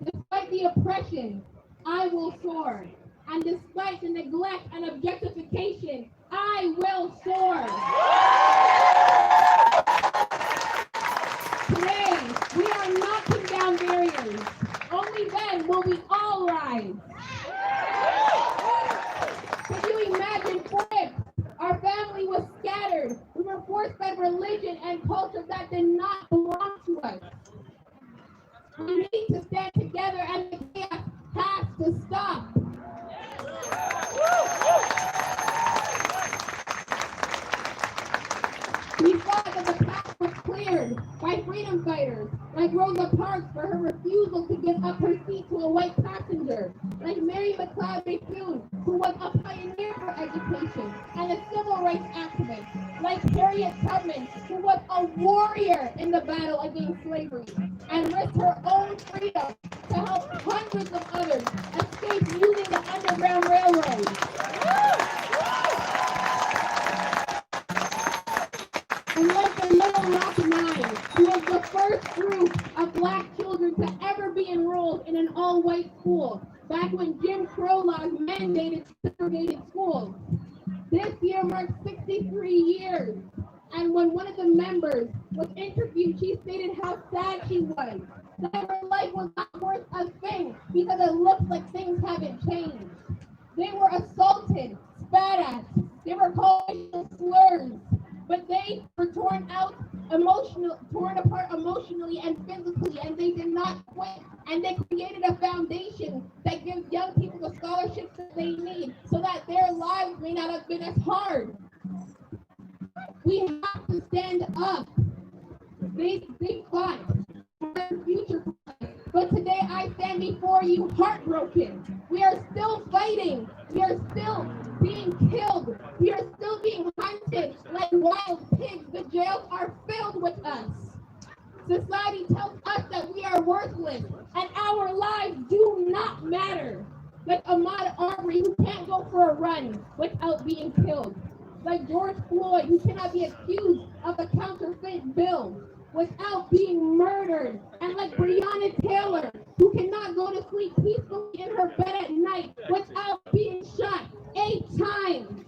Despite the oppression, I will soar. And despite the neglect and objectification, I will soar. Today, we are knocking down barriers. Only then will we all rise. Can you imagine if our family was scattered? We were forced by religion and culture that did not belong to us. We need to stand together and the chaos has to stop. We thought that the path was cleared by freedom fighters like Rosa Parks for her refusal to give up her seat to a white passenger, like Mary McLeod Bethune, who was a pioneer for education and a civil rights activist, like Harriet Tubman, who was a warrior in the battle against slavery and risked her own freedom to help hundreds of others escape using the Underground Railroad. And like the Little Rock Nine, who was the first group of Black children to ever be enrolled in an all-white school, back when Jim Crow laws mandated segregated schools. This year marks 63 years, and when one of the members was interviewed, she stated how sad she was, that her life was not worth a thing because it looks like things haven't changed. They were assaulted, spat at, they were called racial slurs, but they were torn apart emotionally and physically, and they did not quit. And they created a foundation that gives young people the scholarships that they need so that their lives may not have been as hard. We have to stand up. They fought for their future, but today I stand before you heartbroken. We are still fighting. We are still being killed. We are still being hunted like wild pigs. The jails are filled with us. Society tells us that we are worthless and our lives do not matter. Like Ahmaud Arbery, who can't go for a run without being killed. Like George Floyd, who cannot be accused of a counterfeit bill without being murdered. And like Breonna Taylor, who cannot go to sleep peacefully in her bed at night without being shot 8 times.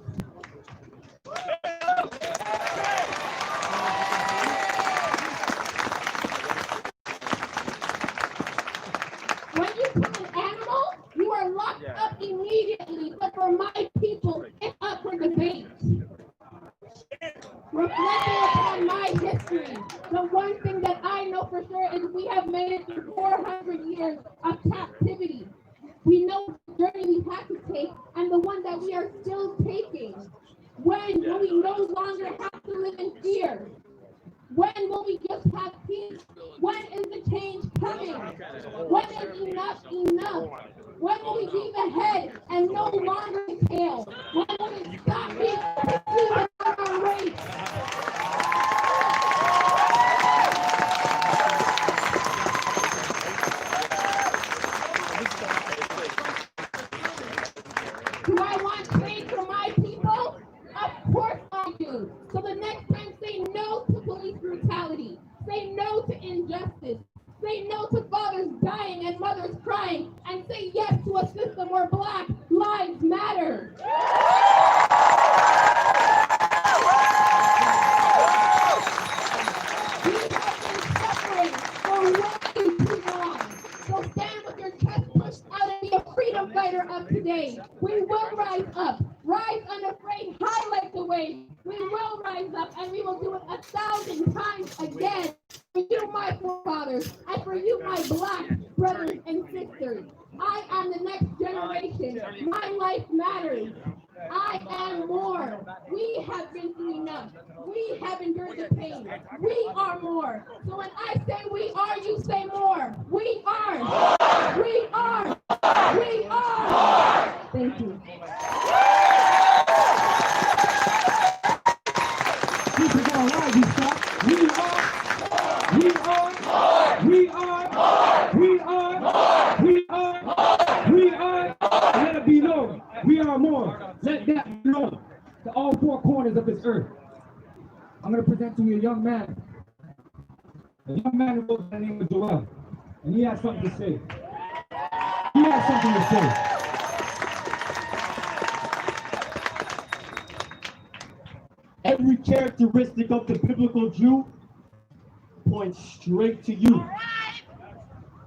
When you kill an animal, you are locked up immediately. But for my people, it's up for debate. Reflecting upon my history, the one thing that I know for sure is we have made it through 400 years of captivity. We know the journey we have to take and the one that we are still taking. When will we no longer have to live in fear? When will we just have peace? When is the change coming? When is enough enough? When will we be the head and no longer the tail? When will we stop being pursued by our race? Do I want change for my people? Of course I do. So the next time, say no to police brutality. Say no to injustice. Say no to fathers dying and mothers crying. And say yes to a system where Black lives matter. We have been suffering for way too long. So stand with your chest pushed out and be a freedom fighter up today. We will rise up. Rise unafraid, highlight the way. We will rise up and we will do it 1,000 times again. For you, my forefathers, and for you, my Black brothers and sisters. I am the next generation. My life matters. I am more. We have been through enough. We have endured the pain. We are more. So when I say we are, you say more. We are. We are. We are. Thank you. People gonna lie, we stop. We are. We are. We are. We are. We are. We are. Let it be known. We are more. Let that be known to all four corners of this earth. I'm going to present to you a young man. A young man who goes by the name of Joel. And he has something to say. He has something to say. Every characteristic of the biblical Jew points straight to you.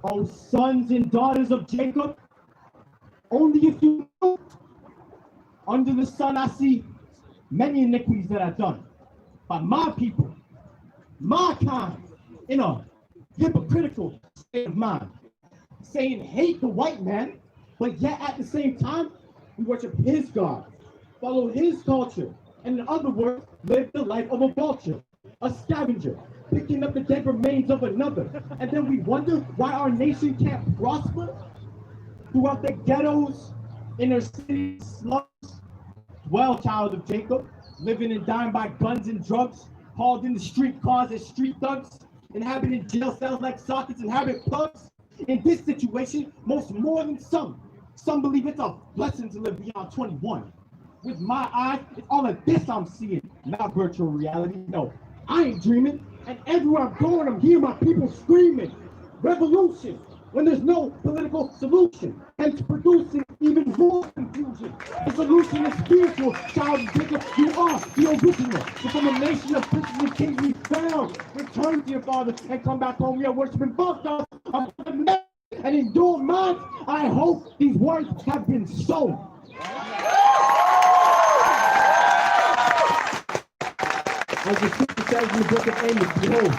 O sons and daughters of Jacob, only if you know, under the sun I see many iniquities that I've done by my people, my kind, in a hypocritical state of mind, saying hate the white man, but yet at the same time, we worship his God, follow his culture, and in other words, live the life of a vulture, a scavenger, picking up the dead remains of another. And then we wonder why our nation can't prosper throughout the ghettos, inner city slums. Well, child of Jacob, living and dying by guns and drugs, hauled in the street cars as street thugs, inhabiting jail cells like sockets and habit plugs. In this situation, most more than some believe it's a blessing to live beyond 21. With my eyes, it's all of this I'm seeing, not virtual reality. No, I ain't dreaming. And everywhere I'm going, I'm hearing my people screaming, revolution, when there's no political solution, hence producing even more confusion. The solution is spiritual, child of Jacob, you are the original. So from a nation of princes and kings we found, return to your father and come back home. We are worshiping both gods and in your minds, I hope these words have been sown. As the scripture says in the book of Amos, behold,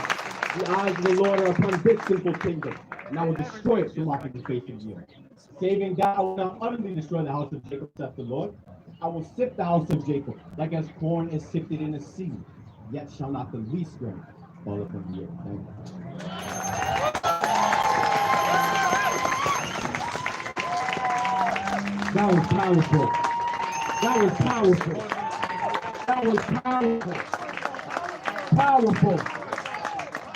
the eyes of the Lord are upon this sinful kingdom, and I will destroy it from off of the face of the earth. Saving God, I will not utterly destroy the house of Jacob, saith the Lord. I will sift the house of Jacob, like as corn is sifted in the sea, yet shall not the least grain fall upon the earth. Thank you. That was powerful. That was powerful. That was powerful. Powerful.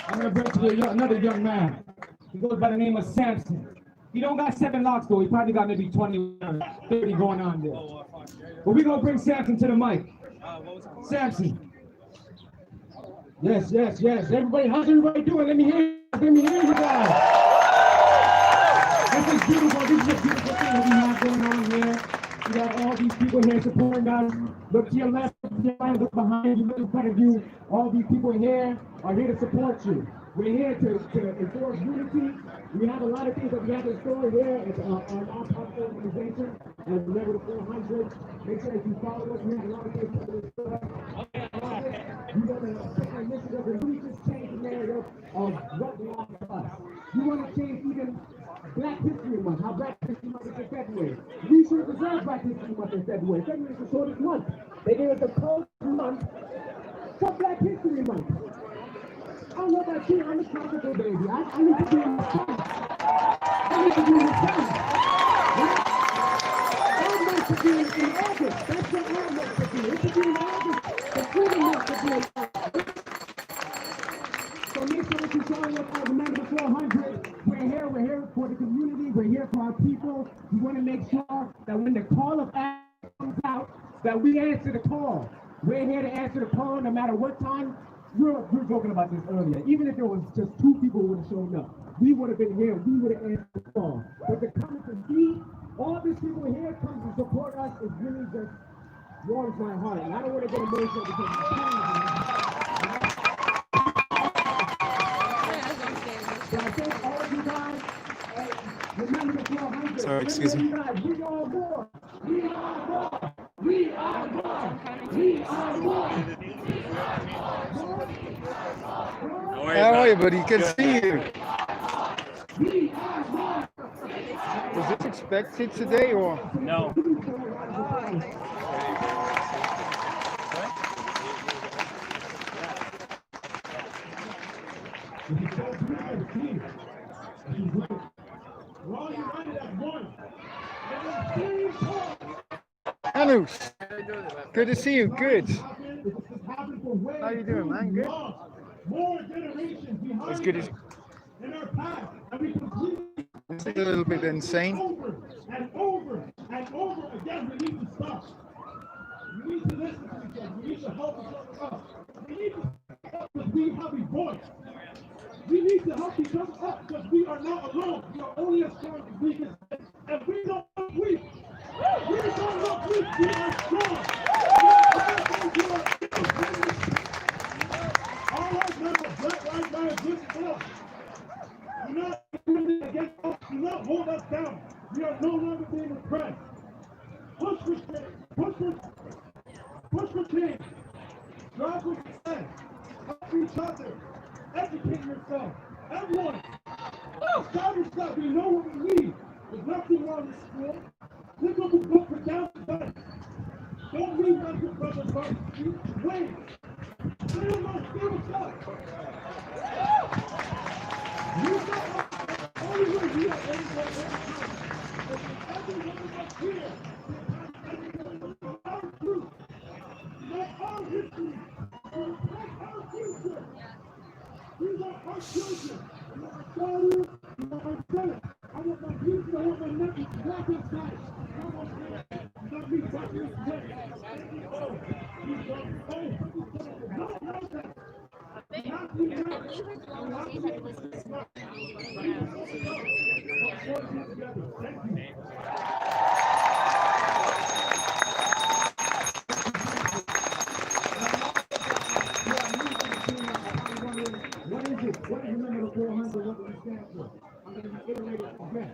I'm gonna bring to you another young man. He goes by the name of Samson. He don't got 7 locks though. He probably got maybe 20, 30 going on there. But we gonna bring Samson to the mic. Samson. Yes, yes, yes. Everybody, how's everybody doing? Let me hear you. Let me hear you guys. This is beautiful. This is a beautiful thing that we have going on here. We got all these people here supporting us. Look to your left, look to your right, look behind you, look in front of you. All these people here are here to support you. We're here to enforce unity. We have a lot of things that we have in store here. It's our organization, and remember the 400. Make sure that you follow us. We have a lot of things in store. You want to take our initiative and we just change the narrative of what belongs to us. You want to change even Black History Month, how Black History Month is in February. We should preserve Black History Month in February. February is the shortest month. They gave us the coldest month for Black History Month. I don't know about you, I'm a tropical baby. I need to be in the sun. I need to be in the sun. Right? I'm meant to be in August. That's what I'm meant to be. It should be in August. The freedom month should be in August. So make sure that you join us as a member of 400. We're here for the community, we're here for our people. We want to make sure that when the call of action comes out, that we answer the call. We're here to answer the call no matter what time. We were joking about this earlier. Even if there was just 2 people who would have shown up, we would have been here, we would have answered the call. But to come to see all these people here come to support us is really just warms my heart. And I don't want to get emotional because it's time. So I thank all of you guys. Sorry, excuse me. How are you, buddy? Good to see you. Was this expected today or? No. Anus, good to see you. Good. How you doing, man? Good. As good as. It's a little bit insane. And over again, we need to stop. We need to listen to each other. We need to help each other up. We need to help because we have a voice. We need to help each other up because we are not alone. We are only as strong as we can. And we don't look weak. We don't look weak. We are strong. All lives matter. Black lives matter. This is us. Do not discriminate against us. Do not hold us down. We are no longer being oppressed. Push for change. Push for change. Drive for success. Help each other. Educate yourself. Everyone. Start yourself. We know what we need. There's nothing wrong with school. Pick up a book for down to done. Don't read like your brother's heart. Wait. Still not still stuff. You got only way we are everyone is here. Our truth. Not our history. Not our future. These are our children. We are our daughters. We are our sons. I want my future to hold my neck and walk inside. Come on, man. Let me walk this way. What is it? What is the number 400? What do you stand for? I'm going to iterate it again.